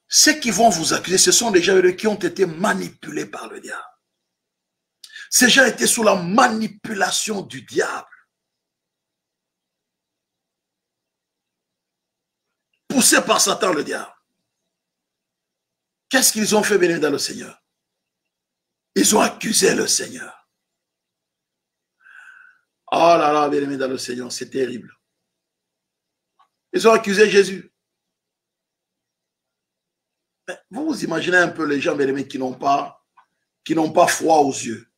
Ceux qui vont vous accuser, ce sont des gens qui ont été manipulés par le diable. Ces gens étaient sous la manipulation du diable. Poussés par Satan, le diable. Qu'est-ce qu'ils ont fait, bien aimé, dans le Seigneur? Ils ont accusé le Seigneur. Oh là là, bien aimé dans le Seigneur, c'est terrible. Ils ont accusé Jésus. Mais vous vous imaginez un peu les gens, bien aimés, qui n'ont pas foi aux yeux,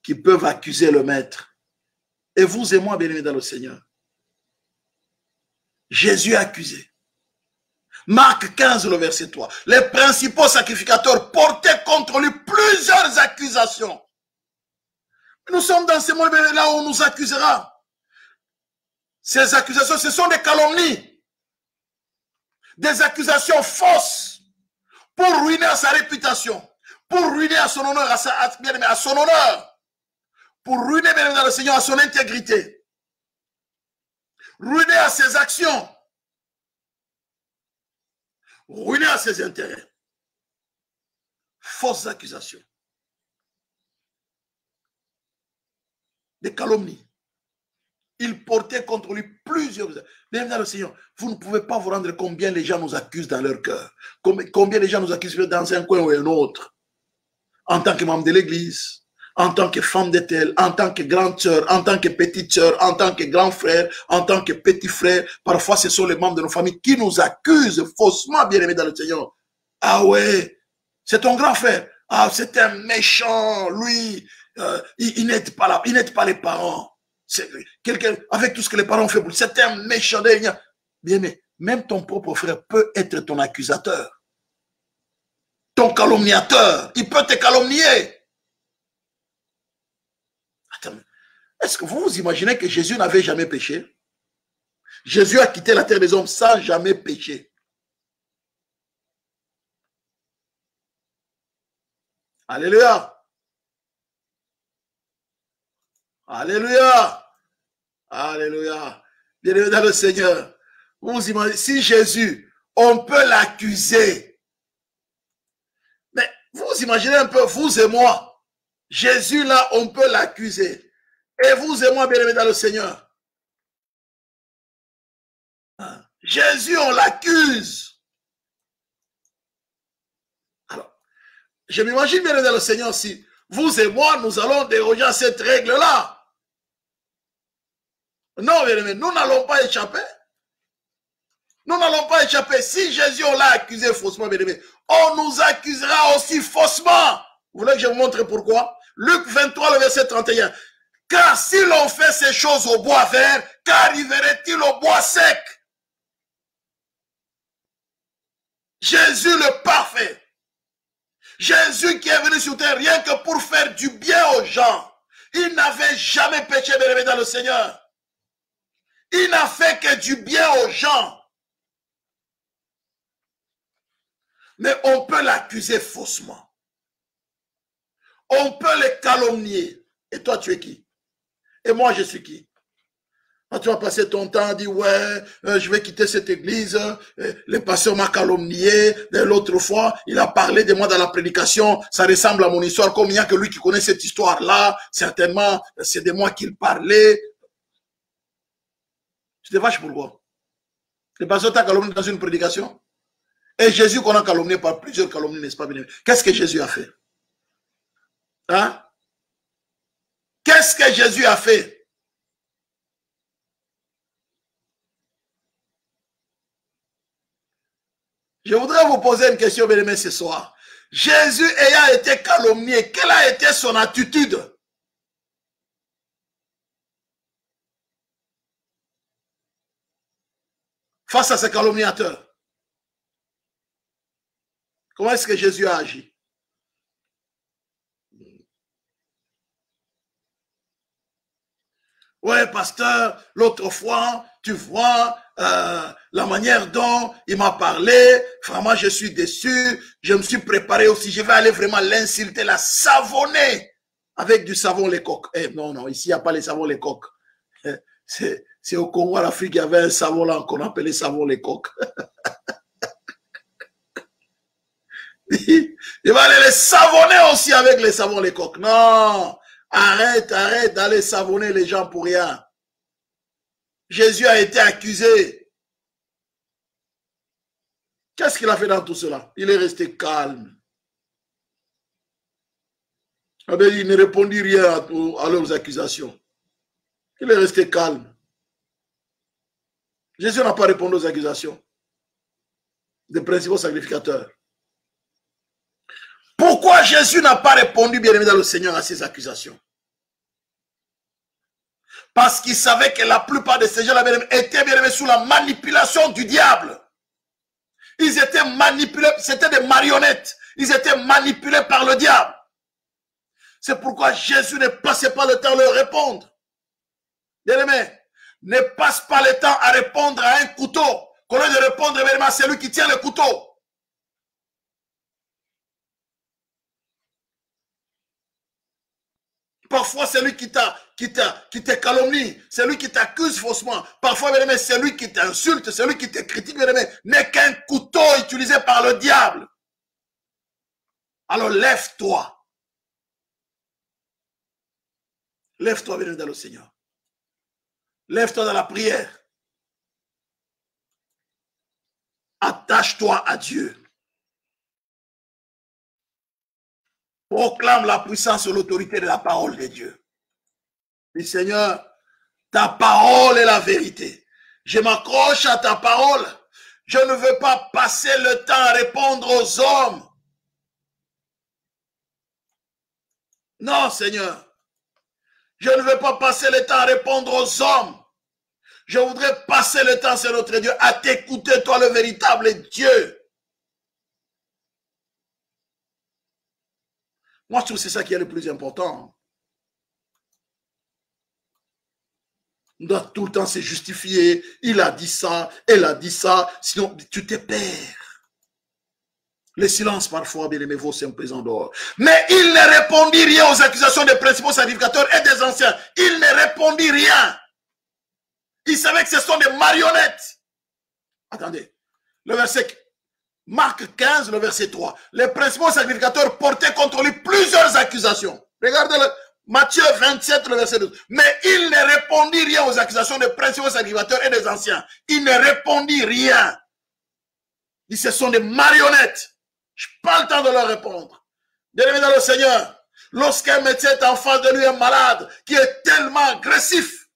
qui peuvent accuser le maître. Et vous et moi, bien aimés dans le Seigneur. Jésus a accusé. Marc 15, le verset 3. Les principaux sacrificateurs portaient contre lui plusieurs accusations. Nous sommes dans ce monde-là où on nous accusera. Ces accusations, ce sont des calomnies. Des accusations fausses pour ruiner sa réputation, pour ruiner à son honneur, à son honneur, pour ruiner, bien dans le Seigneur, à son intégrité, ruiner à ses actions, ruiner à ses intérêts. Fausses accusations. Des calomnies. Il portait contre lui plusieurs. Même dans le Seigneur, vous ne pouvez pas vous rendre combien les gens nous accusent dans leur cœur. Combien les gens nous accusent dans un coin ou un autre. En tant que membre de l'église, en tant que femme de tel, en tant que grande sœur, en tant que petite sœur, en tant que grand frère, en tant que petit frère. Parfois, ce sont les membres de nos familles qui nous accusent faussement, bien-aimés dans le Seigneur. Ah ouais, c'est ton grand frère. Ah, c'est un méchant, lui. Il n'aide pas les parents. Quelqu'un avec tout ce que les parents ont fait pour lui, c'est un méchant. Bien, mais même ton propre frère peut être ton accusateur, ton calomniateur. Il peut te calomnier. Attends, est-ce que vous vous imaginez que Jésus n'avait jamais péché? Jésus a quitté la terre des hommes sans jamais pécher. Alléluia. Alléluia. Alléluia. Bienvenue dans le Seigneur. Vous imaginez, si Jésus, on peut l'accuser. Mais vous imaginez un peu, vous et moi. Jésus là, on peut l'accuser. Et vous et moi, bien-aimés dans le Seigneur. Jésus, on l'accuse. Alors, je m'imagine bien dans le Seigneur si vous et moi, nous allons déroger à cette règle-là. Non, bien aimé, nous n'allons pas échapper. Nous n'allons pas échapper. Si Jésus, on l'a accusé faussement, bien aimé, on nous accusera aussi faussement. Vous voulez que je vous montre pourquoi? Luc 23, le verset 31. Car si l'on fait ces choses au bois vert, qu'arriverait-il au bois sec? Jésus le parfait. Jésus qui est venu sur terre rien que pour faire du bien aux gens. Il n'avait jamais péché, bien-aimé dans le Seigneur. Il n'a fait que du bien aux gens. Mais on peut l'accuser faussement. On peut le calomnier. Et toi, tu es qui? Et moi, je suis qui? Quand tu vas passer ton temps à dire, ouais, je vais quitter cette église, le pasteur m'a calomnié, l'autre fois, il a parlé de moi dans la prédication, ça ressemble à mon histoire, comme il n'y a que lui qui connaît cette histoire-là, certainement, c'est de moi qu'il parlait. Tu te vaches pourquoi? Le pasteur t'a calomnié dans une prédication? Et Jésus qu'on a calomnié par plusieurs calomnies, n'est-ce pas, bien-aimé? Qu'est-ce que Jésus a fait? Hein? Qu'est-ce que Jésus a fait? Je voudrais vous poser une question, bien-aimé, ce soir. Jésus ayant été calomnié, quelle a été son attitude? Face à ces calomniateurs. Comment est-ce que Jésus a agi? Ouais, pasteur, l'autre fois, tu vois, la manière dont il m'a parlé, vraiment, je suis déçu. Je me suis préparé aussi. Je vais aller vraiment l'insulter, la savonner avec du savon les coques. Eh, non, non, ici, il n'y a pas les savons les coques. C'est au Congo, en Afrique, il y avait un savon là qu'on appelait savon les coques. Il va aller les savonner aussi avec les savons les coques. Non, arrête d'aller savonner les gens pour rien. Jésus a été accusé. Qu'est-ce qu'il a fait dans tout cela? Il est resté calme. Il ne répondit rien à leurs accusations. Il est resté calme. Jésus n'a pas répondu aux accusations des principaux sacrificateurs. Pourquoi Jésus n'a pas répondu, bien-aimé dans le Seigneur, à ces accusations? Parce qu'il savait que la plupart de ces gens-là étaient, bien-aimés, sous la manipulation du diable. Ils étaient manipulés, c'était des marionnettes. Ils étaient manipulés par le diable. C'est pourquoi Jésus ne passait pas le temps à leur répondre. Bien-aimé, ne passe pas le temps à répondre à un couteau. Qu'on a de répondre, bien-aimé, à celui qui tient le couteau. Parfois, c'est lui qui te calomnie, c'est lui qui t'accuse faussement. Parfois, bien aimé, c'est lui qui t'insulte, c'est lui qui te critique, bien aimé, n'est qu'un couteau utilisé par le diable. Alors, lève-toi. Lève-toi, bien aimé, dans le Seigneur. Lève-toi dans la prière. Attache-toi à Dieu. Proclame la puissance et l'autorité de la parole de Dieu. Dis, Seigneur, ta parole est la vérité. Je m'accroche à ta parole. Je ne veux pas passer le temps à répondre aux hommes. Non, Seigneur. Je ne veux pas passer le temps à répondre aux hommes. Je voudrais passer le temps, c'est notre Dieu, à t'écouter, toi le véritable Dieu. Moi, je trouve que c'est ça qui est le plus important. On doit tout le temps se justifier. Il a dit ça, elle a dit ça. Sinon, tu te perds. Le silence, parfois, bien aimé, vaut un pesant d'or. Mais il ne répondit rien aux accusations des principaux sacrificateurs et des anciens. Il ne répondit rien. Il savait que ce sont des marionnettes. Attendez. Le verset Marc 15, le verset 3. Les principaux sacrificateurs portaient contre lui plusieurs accusations. Regardez-le. Matthieu 27, le verset 12. Mais il ne répondit rien aux accusations des principaux sacrificateurs et des anciens. Il ne répondit rien. Il dit, ce sont des marionnettes. Je n'ai pas le temps de leur répondre. Bien-aimé dans le Seigneur, lorsqu'un médecin est en face de lui, un malade qui est tellement agressif,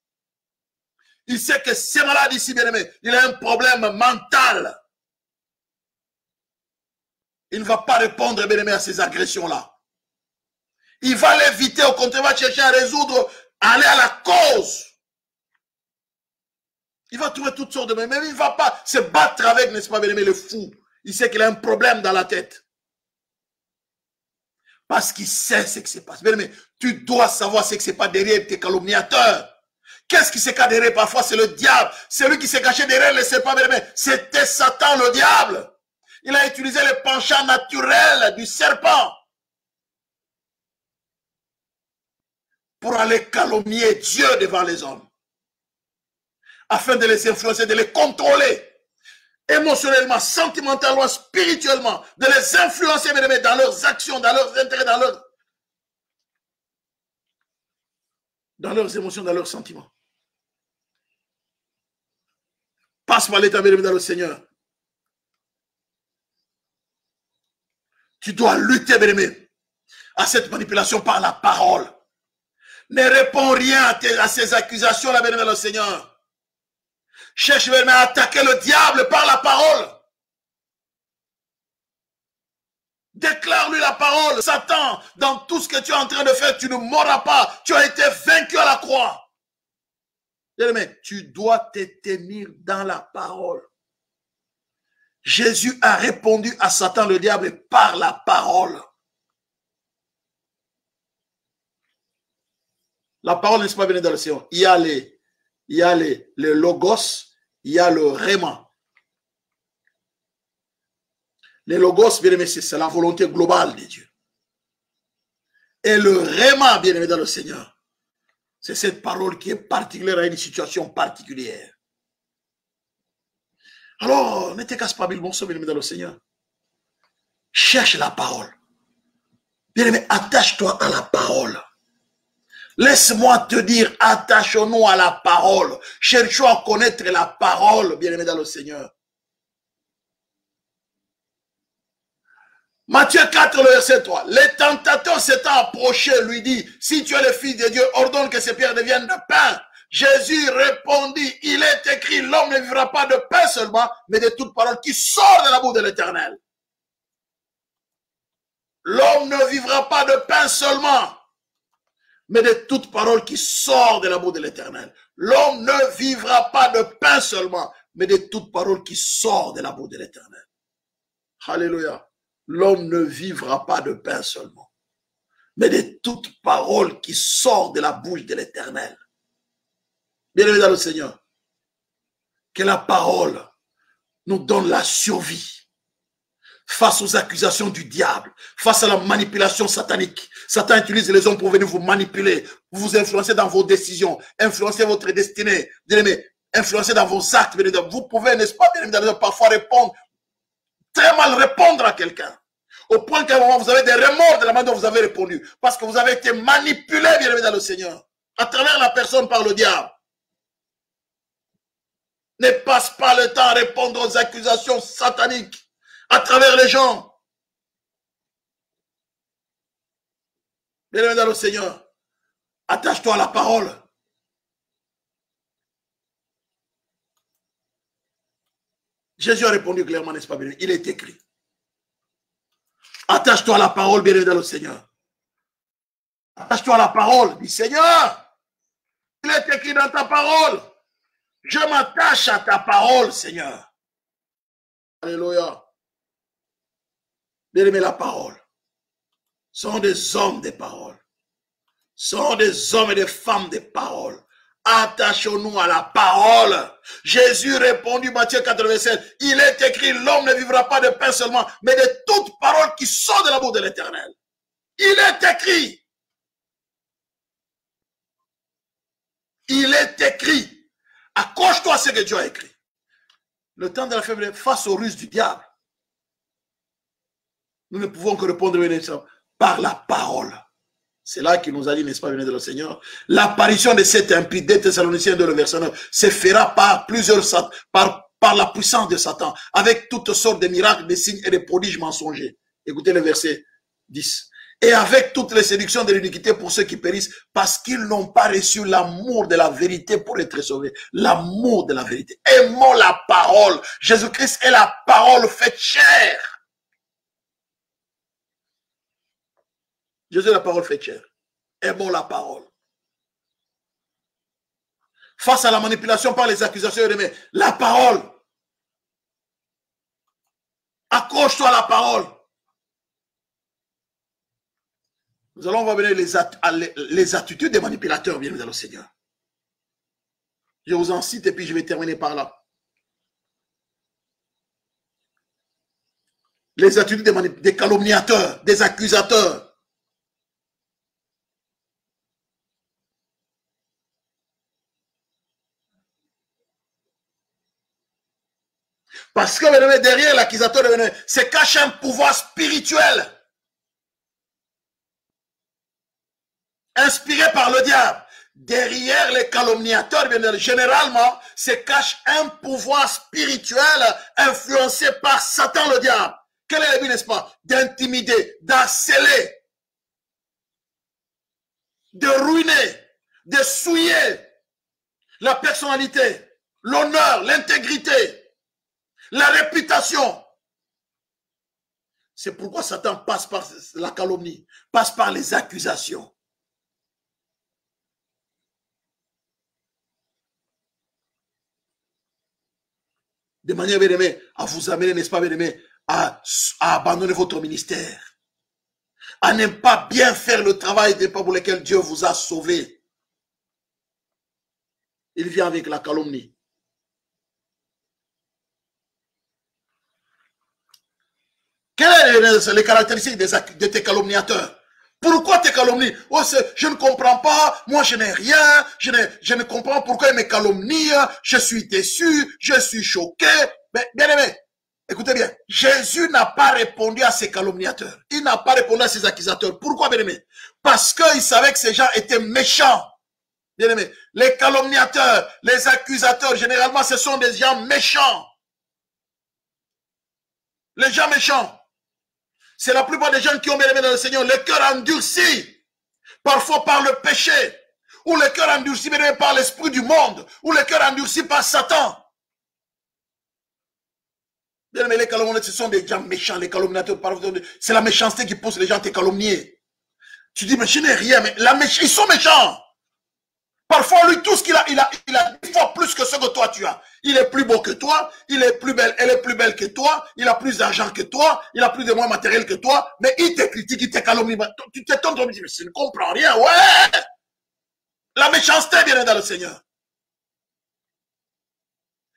il sait que ce malade ici, bien-aimé, il a un problème mental. Il ne va pas répondre, bien-aimé, à ces agressions-là. Il va l'éviter, au contraire, il va chercher à résoudre, à aller à la cause. Il va trouver toutes sortes de mais il ne va pas se battre avec, n'est-ce pas, bien-aimé, le fou. Il sait qu'il a un problème dans la tête. Parce qu'il sait ce qui se passe. Bien-aimé, tu dois savoir ce qui se passe derrière tes calomniateurs. Qu'est-ce qui se cache derrière parfois? C'est le diable. C'est lui qui s'est caché derrière le serpent, bien-aimé. C'était Satan, le diable. Il a utilisé le penchant naturel du serpent pour aller calomnier Dieu devant les hommes, afin de les influencer, de les contrôler émotionnellement, sentimentalement, spirituellement, de les influencer dans leurs actions, dans leurs intérêts, dans leurs émotions, dans leurs sentiments. Passe par l'état, bien-aimé, dans le Seigneur. Tu dois lutter, bien-aimé, à cette manipulation par la parole. Ne réponds rien à ces accusations-là, bien-aimé, dans le Seigneur. Cherche bien à attaquer le diable par la parole. Déclare-lui la parole. Satan, dans tout ce que tu es en train de faire, tu ne mourras pas. Tu as été vaincu à la croix. Bien-aimé, tu dois te tenir dans la parole. Jésus a répondu à Satan, le diable, par la parole. La parole, n'est-ce pas, bien dans le Seigneur? Il y a les logos, il y a le réma. Les logos, bien aimé, c'est la volonté globale de Dieu. Et le réma, bien aimé dans le Seigneur, c'est cette parole qui est particulière à une situation particulière. Alors, ne te casse pas, bien aimé dans le Seigneur. Cherche la parole. Bien aimé, attache-toi à la parole. Laisse-moi te dire, attachons-nous à la parole. Cherchons à connaître la parole, bien-aimé dans le Seigneur. Matthieu 4, le verset 3. Les tentateurs s'étant approchés, lui dit, si tu es le Fils de Dieu, ordonne que ces pierres deviennent de pain. Jésus répondit, il est écrit, l'homme ne vivra pas de pain seulement, mais de toute parole qui sort de la bouche de l'Éternel. L'homme ne vivra pas de pain seulement, mais de toute parole qui sort de la bouche de l'Éternel. L'homme ne vivra pas de pain seulement, mais de toute parole qui sort de la bouche de l'Éternel. Alléluia. L'homme ne vivra pas de pain seulement, mais de toute parole qui sort de la bouche de l'Éternel. Bien-aimé dans le Seigneur, que la parole nous donne la survie face aux accusations du diable, face à la manipulation satanique. Satan utilise les hommes pour venir vous manipuler, vous influencer dans vos décisions, influencer votre destinée, influencer dans vos actes. Vous pouvez, n'est-ce pas, parfois répondre, très mal répondre à quelqu'un, au point qu'à un moment, vous avez des remords de la manière dont vous avez répondu, parce que vous avez été manipulé, bien aimé dans le Seigneur, à travers la personne par le diable. Ne passe pas le temps à répondre aux accusations sataniques à travers les gens. Bien-aimé dans le Seigneur, attache-toi à la parole. Jésus a répondu clairement, n'est-ce pas bien? Il est écrit. Attache-toi à la parole, bien-aimé dans le Seigneur. Attache-toi à la parole. Dis, Seigneur, il est écrit dans ta parole. Je m'attache à ta parole, Seigneur. Alléluia. Bien-aimé, la parole sont des hommes de parole, sont des hommes et des femmes de parole. Attachons-nous à la parole. Jésus répondit, Matthieu 87, il est écrit, l'homme ne vivra pas de pain seulement, mais de toute parole qui sort de la bouche de l'Éternel. Il est écrit. Il est écrit. Accroche-toi à ce que Dieu a écrit. Le temps de la faiblesse, face aux ruses du diable, nous ne pouvons que répondre par la parole. C'est là qu'il nous a dit, n'est-ce pas, venez de le Seigneur. L'apparition de cet impie, des Thessaloniciens de le verset 9, se fera par par la puissance de Satan, avec toutes sortes de miracles, de signes et de prodiges mensongers. Écoutez le verset 10. Et avec toutes les séductions de l'iniquité pour ceux qui périssent, parce qu'ils n'ont pas reçu l'amour de la vérité pour être sauvés. L'amour de la vérité. Aimons la parole. Jésus-Christ est la parole faite chair. Jésus, la parole fait chair. Aimons la parole. Face à la manipulation par les accusations, la parole. Accroche-toi à la parole. Nous allons voir les attitudes des manipulateurs, bien évidemment, Seigneur. Je vous en cite et puis je vais terminer par là. Les attitudes des calomniateurs, des accusateurs. Parce que derrière l'accusateur, se cache un pouvoir spirituel. Inspiré par le diable. Derrière les calomniateurs, généralement, se cache un pouvoir spirituel influencé par Satan le diable. Quel est le but, n'est-ce pas? D'intimider, d'harceler, de ruiner, de souiller la personnalité, l'honneur, l'intégrité, la réputation. C'est pourquoi Satan passe par la calomnie, passe par les accusations. De manière, bien aimé, à vous amener, n'est-ce pas, bien aimé, à abandonner votre ministère, à ne pas bien faire le travail pour lequel Dieu vous a sauvé. Il vient avec la calomnie. Quelles sont les caractéristiques de tes calomniateurs? Pourquoi tes calomnies? Oh, je ne comprends pas, moi je n'ai rien, je ne comprends pourquoi ils me calomnient, je suis déçu, je suis choqué. Mais bien aimé, écoutez bien, Jésus n'a pas répondu à ces calomniateurs. Il n'a pas répondu à ces accusateurs. Pourquoi, bien aimé? Parce qu'il savait que ces gens étaient méchants. Bien aimé, les calomniateurs, les accusateurs, généralement, ce sont des gens méchants. Les gens méchants. C'est la plupart des gens qui ont bien aimé dans le Seigneur, le cœur endurci, parfois par le péché, ou le cœur endurci bien aimé par l'esprit du monde, ou le cœur endurci par Satan. Bien aimé, les calomniateurs, ce sont des gens méchants, les calomniateurs, c'est la méchanceté qui pousse les gens à te calomnier. Tu dis, mais je n'ai rien, mais ils sont méchants. Parfois, lui, tout ce qu'il a, il a 10 fois plus que ce que toi tu as. Il est plus beau que toi, il est plus belle, elle est plus belle que toi, il a plus d'argent que toi, il a plus de moyens matériels que toi, mais il te critique, il te calomnie. Tu t'étonnes, tu te dis, mais je ne comprends rien, ouais! La méchanceté vient dans le Seigneur.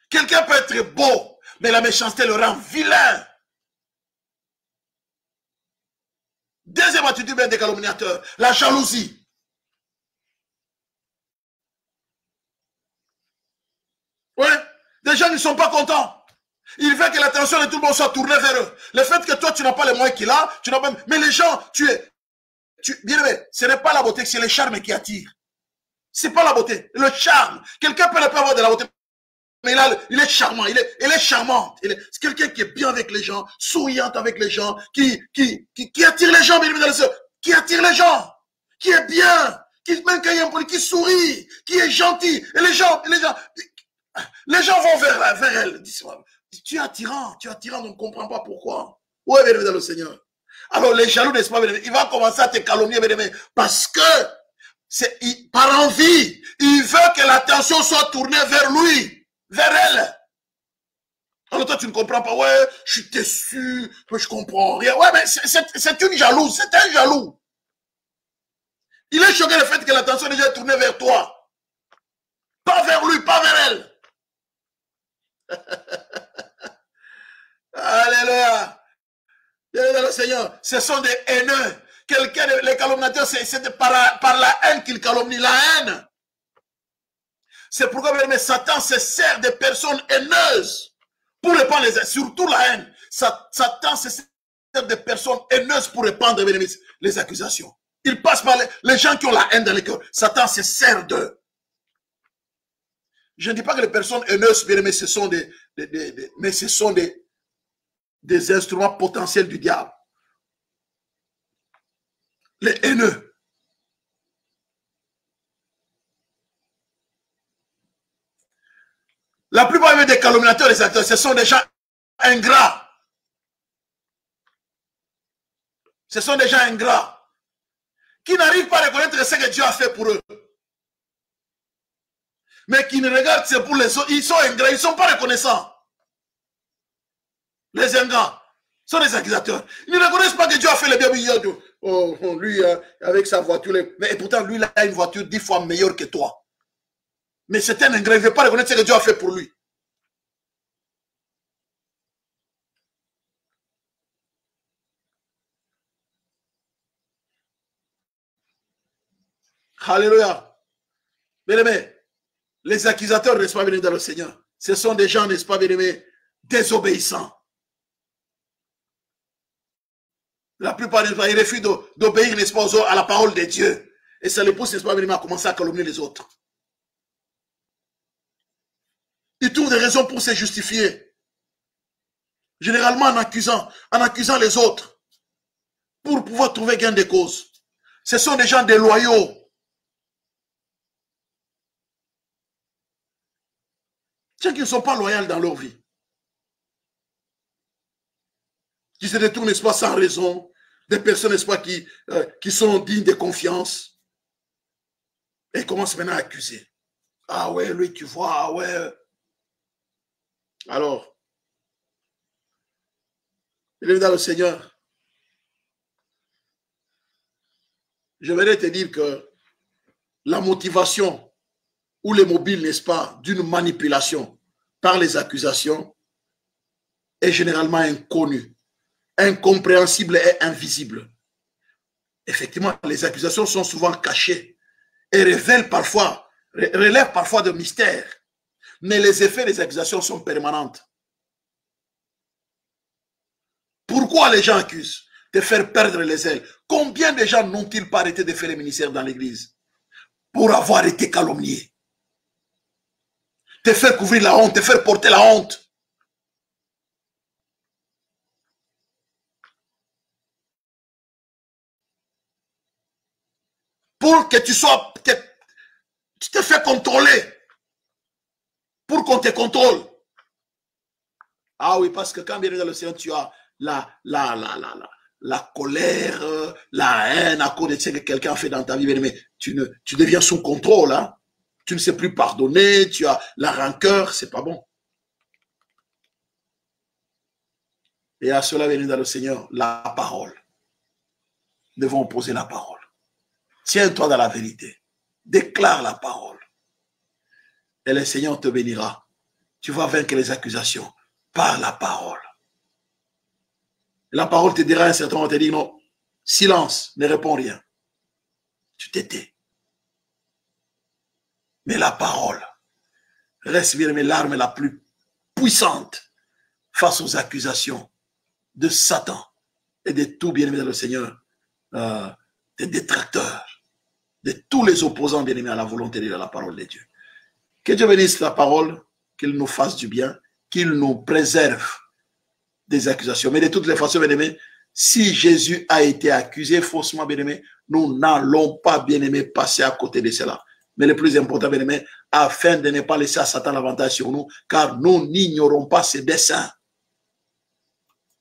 Quelqu'un peut être beau, mais la méchanceté le rend vilain. Deuxième attitude des calomniateurs, la jalousie. Ouais, des gens ne sont pas contents. Il veut que l'attention de tout le monde soit tournée vers eux. Le fait que toi, tu n'as pas les moyens qu'il a, tu n'as pas... Mais les gens, bien aimé, ce n'est pas la beauté, c'est le charme qui attire. C'est pas la beauté, le charme. Quelqu'un peut ne pas avoir de la beauté, mais il est charmant, elle est charmante. C'est quelqu'un qui est bien avec les gens, souriante avec les gens, qui attire les gens, bien aimé, qui attire les gens, qui est bien, même quand il y a un politique, qui sourit, qui est gentil. Et les gens vont vers elle. Tu es attirant, on ne comprend pas pourquoi. Oui, bien aimé dans le Seigneur. Alors les jaloux, n'est-ce pas, bien aimé, il va commencer à te calomnier, bien aimé, parce que par envie, il veut que l'attention soit tournée vers lui, vers elle. Alors toi, tu ne comprends pas, ouais, je suis déçu, je comprends rien. Ouais, mais c'est une jalouse, c'est un jaloux. Il est choqué le fait que l'attention est déjà tournée vers toi. Pas vers lui, pas vers elle. Alléluia. Bien dans le Seigneur, ce sont des haineux. Les calomniateurs, c'est par la haine qu'ils calomnient, la haine. C'est pourquoi même Satan se sert des personnes haineuses pour répandre surtout la haine. Satan se sert des personnes haineuses pour répandre les accusations. Il passe par les gens qui ont la haine dans les cœurs. Satan se sert d'eux. Je ne dis pas que les personnes haineuses, bien aimés, ce sont mais ce sont des instruments potentiels du diable. Les haineux. La plupart des calomniateurs, les acteurs, ce sont des gens ingrats. Ce sont des gens ingrats. qui n'arrivent pas à reconnaître ce que Dieu a fait pour eux. Mais qui ne regardent c'est pour les autres. Ils sont ingrats, ils ne sont pas reconnaissants. Les ingrats sont des accusateurs. Ils ne reconnaissent pas que Dieu a fait le bien. Oh, lui, avec sa voiture, mais pourtant, lui, il a une voiture 10 fois meilleure que toi. Mais c'est un ingrat, il ne veut pas reconnaître ce que Dieu a fait pour lui. Alléluia. Bien-aimés, les accusateurs, n'est-ce pas, bien-aimés dans le Seigneur, ce sont des gens, n'est-ce pas, bien-aimés, désobéissants. La plupart des gens, ils refusent d'obéir, n'est-ce pas, à la parole de Dieu. Et ça les pousse, n'est-ce pas, bien-aimés, à commencer à calomnier les autres. Ils trouvent des raisons pour se justifier. Généralement en accusant les autres. Pour pouvoir trouver gain de cause. Ce sont des gens déloyaux. Tiens, qui ne sont pas loyaux dans leur vie. Qui se détournent, n'est-ce pas, sans raison. Des personnes, n'est-ce pas, qui sont dignes de confiance. Et commencent maintenant à accuser. Ah ouais, lui, tu vois, ah ouais. Alors, il est dans le Seigneur. Je voudrais te dire que la motivation ou les mobiles, n'est-ce pas, d'une manipulation par les accusations est généralement inconnue, incompréhensible et invisible. Effectivement, les accusations sont souvent cachées et relèvent parfois de mystères. Mais les effets des accusations sont permanents. Pourquoi les gens accusent? De faire perdre les ailes. Combien de gens n'ont-ils pas arrêté de faire le ministère dans l'église pour avoir été calomniés? Te faire couvrir la honte, te faire porter la honte. Pour que tu sois... Tu te fais contrôler. Pour qu'on te contrôle. Ah oui, parce que quand bien dans le Seigneur, tu as la colère, la haine à cause de ce que quelqu'un a fait dans ta vie, mais tu deviens sous contrôle, hein? Tu ne sais plus pardonner, tu as la rancœur, c'est pas bon. Et à cela, venez dans le Seigneur, la parole. Nous devons poser la parole. Tiens-toi dans la vérité. Déclare la parole. Et le Seigneur te bénira. Tu vas vaincre les accusations par la parole. Et la parole te dira à un certain moment, te dit non, silence, ne réponds rien. Tu t'étais. Mais la parole reste bien l'arme la plus puissante face aux accusations de Satan et de tout bien-aimé dans le Seigneur, des détracteurs, de tous les opposants bien-aimés à la volonté de la parole de Dieu. Que Dieu bénisse la parole, qu'il nous fasse du bien, qu'il nous préserve des accusations. Mais de toutes les façons, bien-aimés, si Jésus a été accusé faussement, bien-aimés, nous n'allons pas, bien-aimés, passer à côté de cela. Mais le plus important, bien-aimés, afin de ne pas laisser à Satan l'avantage sur nous, car nous n'ignorons pas ses desseins.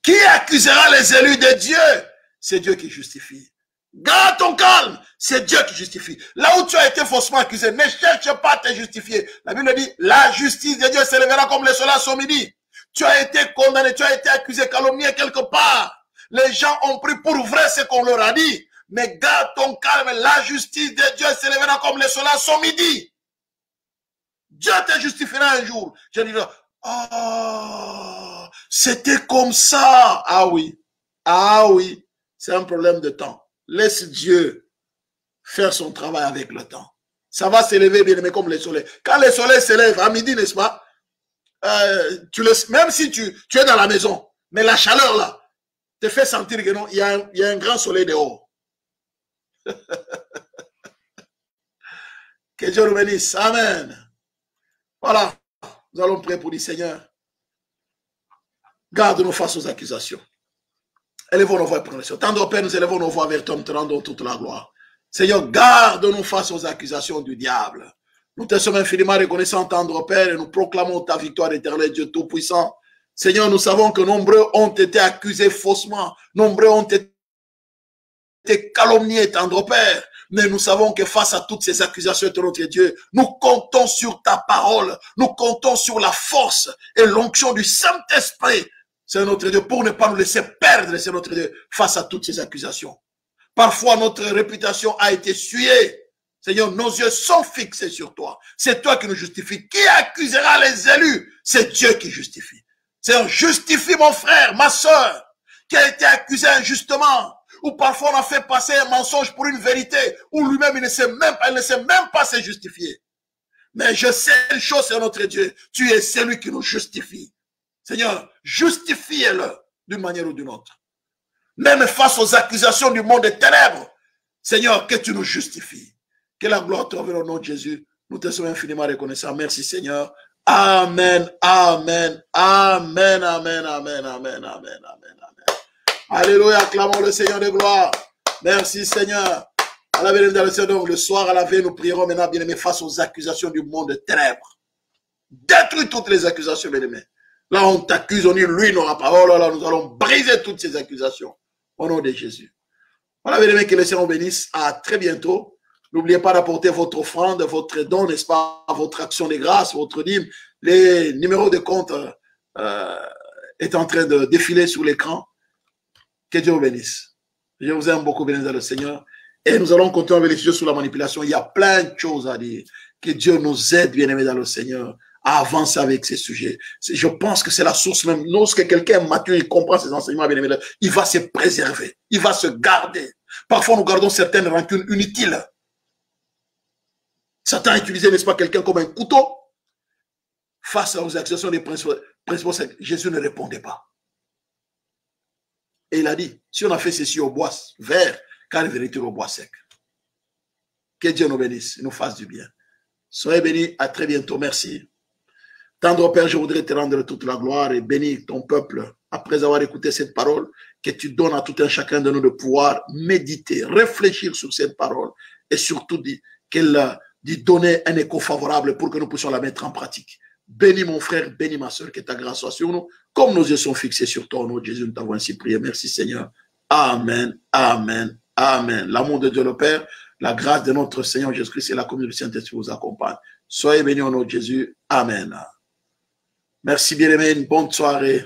Qui accusera les élus de Dieu? C'est Dieu qui justifie. Garde ton calme, c'est Dieu qui justifie. Là où tu as été faussement accusé, ne cherche pas à te justifier. La Bible dit, la justice de Dieu s'élèvera comme le soleil à son midi. Tu as été condamné, tu as été accusé, calomnié quelque part. Les gens ont pris pour vrai ce qu'on leur a dit. Mais garde ton calme, la justice de Dieu s'élèvera comme le soleil à son midi. Dieu te justifiera un jour. Je dirai, oh, c'était comme ça. Ah oui, c'est un problème de temps. Laisse Dieu faire son travail avec le temps. Ça va s'élever bien aimé comme le soleil. Quand le soleil s'élève à midi, n'est-ce pas? Même si tu es dans la maison, mais la chaleur là te fait sentir que non, il y a un grand soleil dehors. Que Dieu nous bénisse. Amen. Voilà. Nous allons prier pour dire, Seigneur, garde-nous face aux accusations. Élevons nos voix et prenons. Tendre Père, nous élevons nos voix vers toi, nous te rendons toute la gloire. Seigneur, garde-nous face aux accusations du diable. Nous te sommes infiniment reconnaissants, tendre Père, et nous proclamons ta victoire éternelle, Dieu Tout-Puissant. Seigneur, nous savons que nombreux ont été accusés faussement, nombreux ont été été calomniés, tendre Père. Mais nous savons que face à toutes ces accusations de notre Dieu, nous comptons sur ta parole, nous comptons sur la force et l'onction du Saint-Esprit, c'est notre Dieu, pour ne pas nous laisser perdre, c'est notre Dieu, face à toutes ces accusations. Parfois, notre réputation a été souillée. Seigneur, nos yeux sont fixés sur toi. C'est toi qui nous justifies. Qui accusera les élus? C'est Dieu qui justifie. Seigneur, justifie mon frère, ma soeur, qui a été accusé injustement, ou parfois on a fait passer un mensonge pour une vérité, ou lui-même il ne sait même pas se justifier. Mais je sais une chose, c'est notre Dieu. Tu es celui qui nous justifie. Seigneur, justifie-le d'une manière ou d'une autre. Même face aux accusations du monde des ténèbres, Seigneur, que tu nous justifies. Que la gloire te revienne au nom de Jésus. Nous te sommes infiniment reconnaissants. Merci Seigneur. Amen, amen, amen, amen, amen, amen, amen, amen, amen. Alléluia, acclamons le Seigneur de gloire. Merci Seigneur. À la veille dans le Seigneur, le soir à la veille, nous prierons maintenant, bien-aimés, face aux accusations du monde des ténèbres. Détruis toutes les accusations, bien-aimés. Là, on t'accuse, on dit, lui n'aura pas. Oh là là, nous allons briser toutes ces accusations. Au nom de Jésus. Voilà, bien-aimés, que le Seigneur bénisse. À très bientôt. N'oubliez pas d'apporter votre offrande, votre don, n'est-ce pas, votre action de grâce, votre dîme. Les numéros de compte est en train de défiler sur l'écran. Que Dieu vous bénisse. Je vous aime beaucoup, bénis dans le Seigneur. Et nous allons continuer avec les sujets sur la manipulation. Il y a plein de choses à dire. Que Dieu nous aide, bien-aimés dans le Seigneur, à avancer avec ces sujets. Je pense que c'est la source même. Lorsque quelqu'un est mature, il comprend ses enseignements, bien-aimés, il va se préserver. Il va se garder. Parfois, nous gardons certaines rancunes inutiles. Satan a utilisé, n'est-ce pas, quelqu'un comme un couteau. Face aux accusations des principaux, Jésus ne répondait pas. Et il a dit, si on a fait ceci au bois vert, car il vérité au bois sec. Que Dieu nous bénisse, nous fasse du bien. Soyez bénis, à très bientôt, merci. Tendre Père, je voudrais te rendre toute la gloire et bénir ton peuple après avoir écouté cette parole, que tu donnes à tout un chacun de nous de pouvoir méditer, réfléchir sur cette parole et surtout qu'elle donner un écho favorable pour que nous puissions la mettre en pratique. Bénis mon frère, bénis ma soeur, que ta grâce soit sur nous, comme nos yeux sont fixés sur toi, au nom de Jésus, nous t'avons ainsi prié. Merci Seigneur. Amen, amen, amen. L'amour de Dieu le Père, la grâce de notre Seigneur Jésus-Christ et la communion du Saint-Esprit vous accompagnent. Soyez bénis au nom de Jésus. Amen. Merci bien-aimés, une bonne soirée.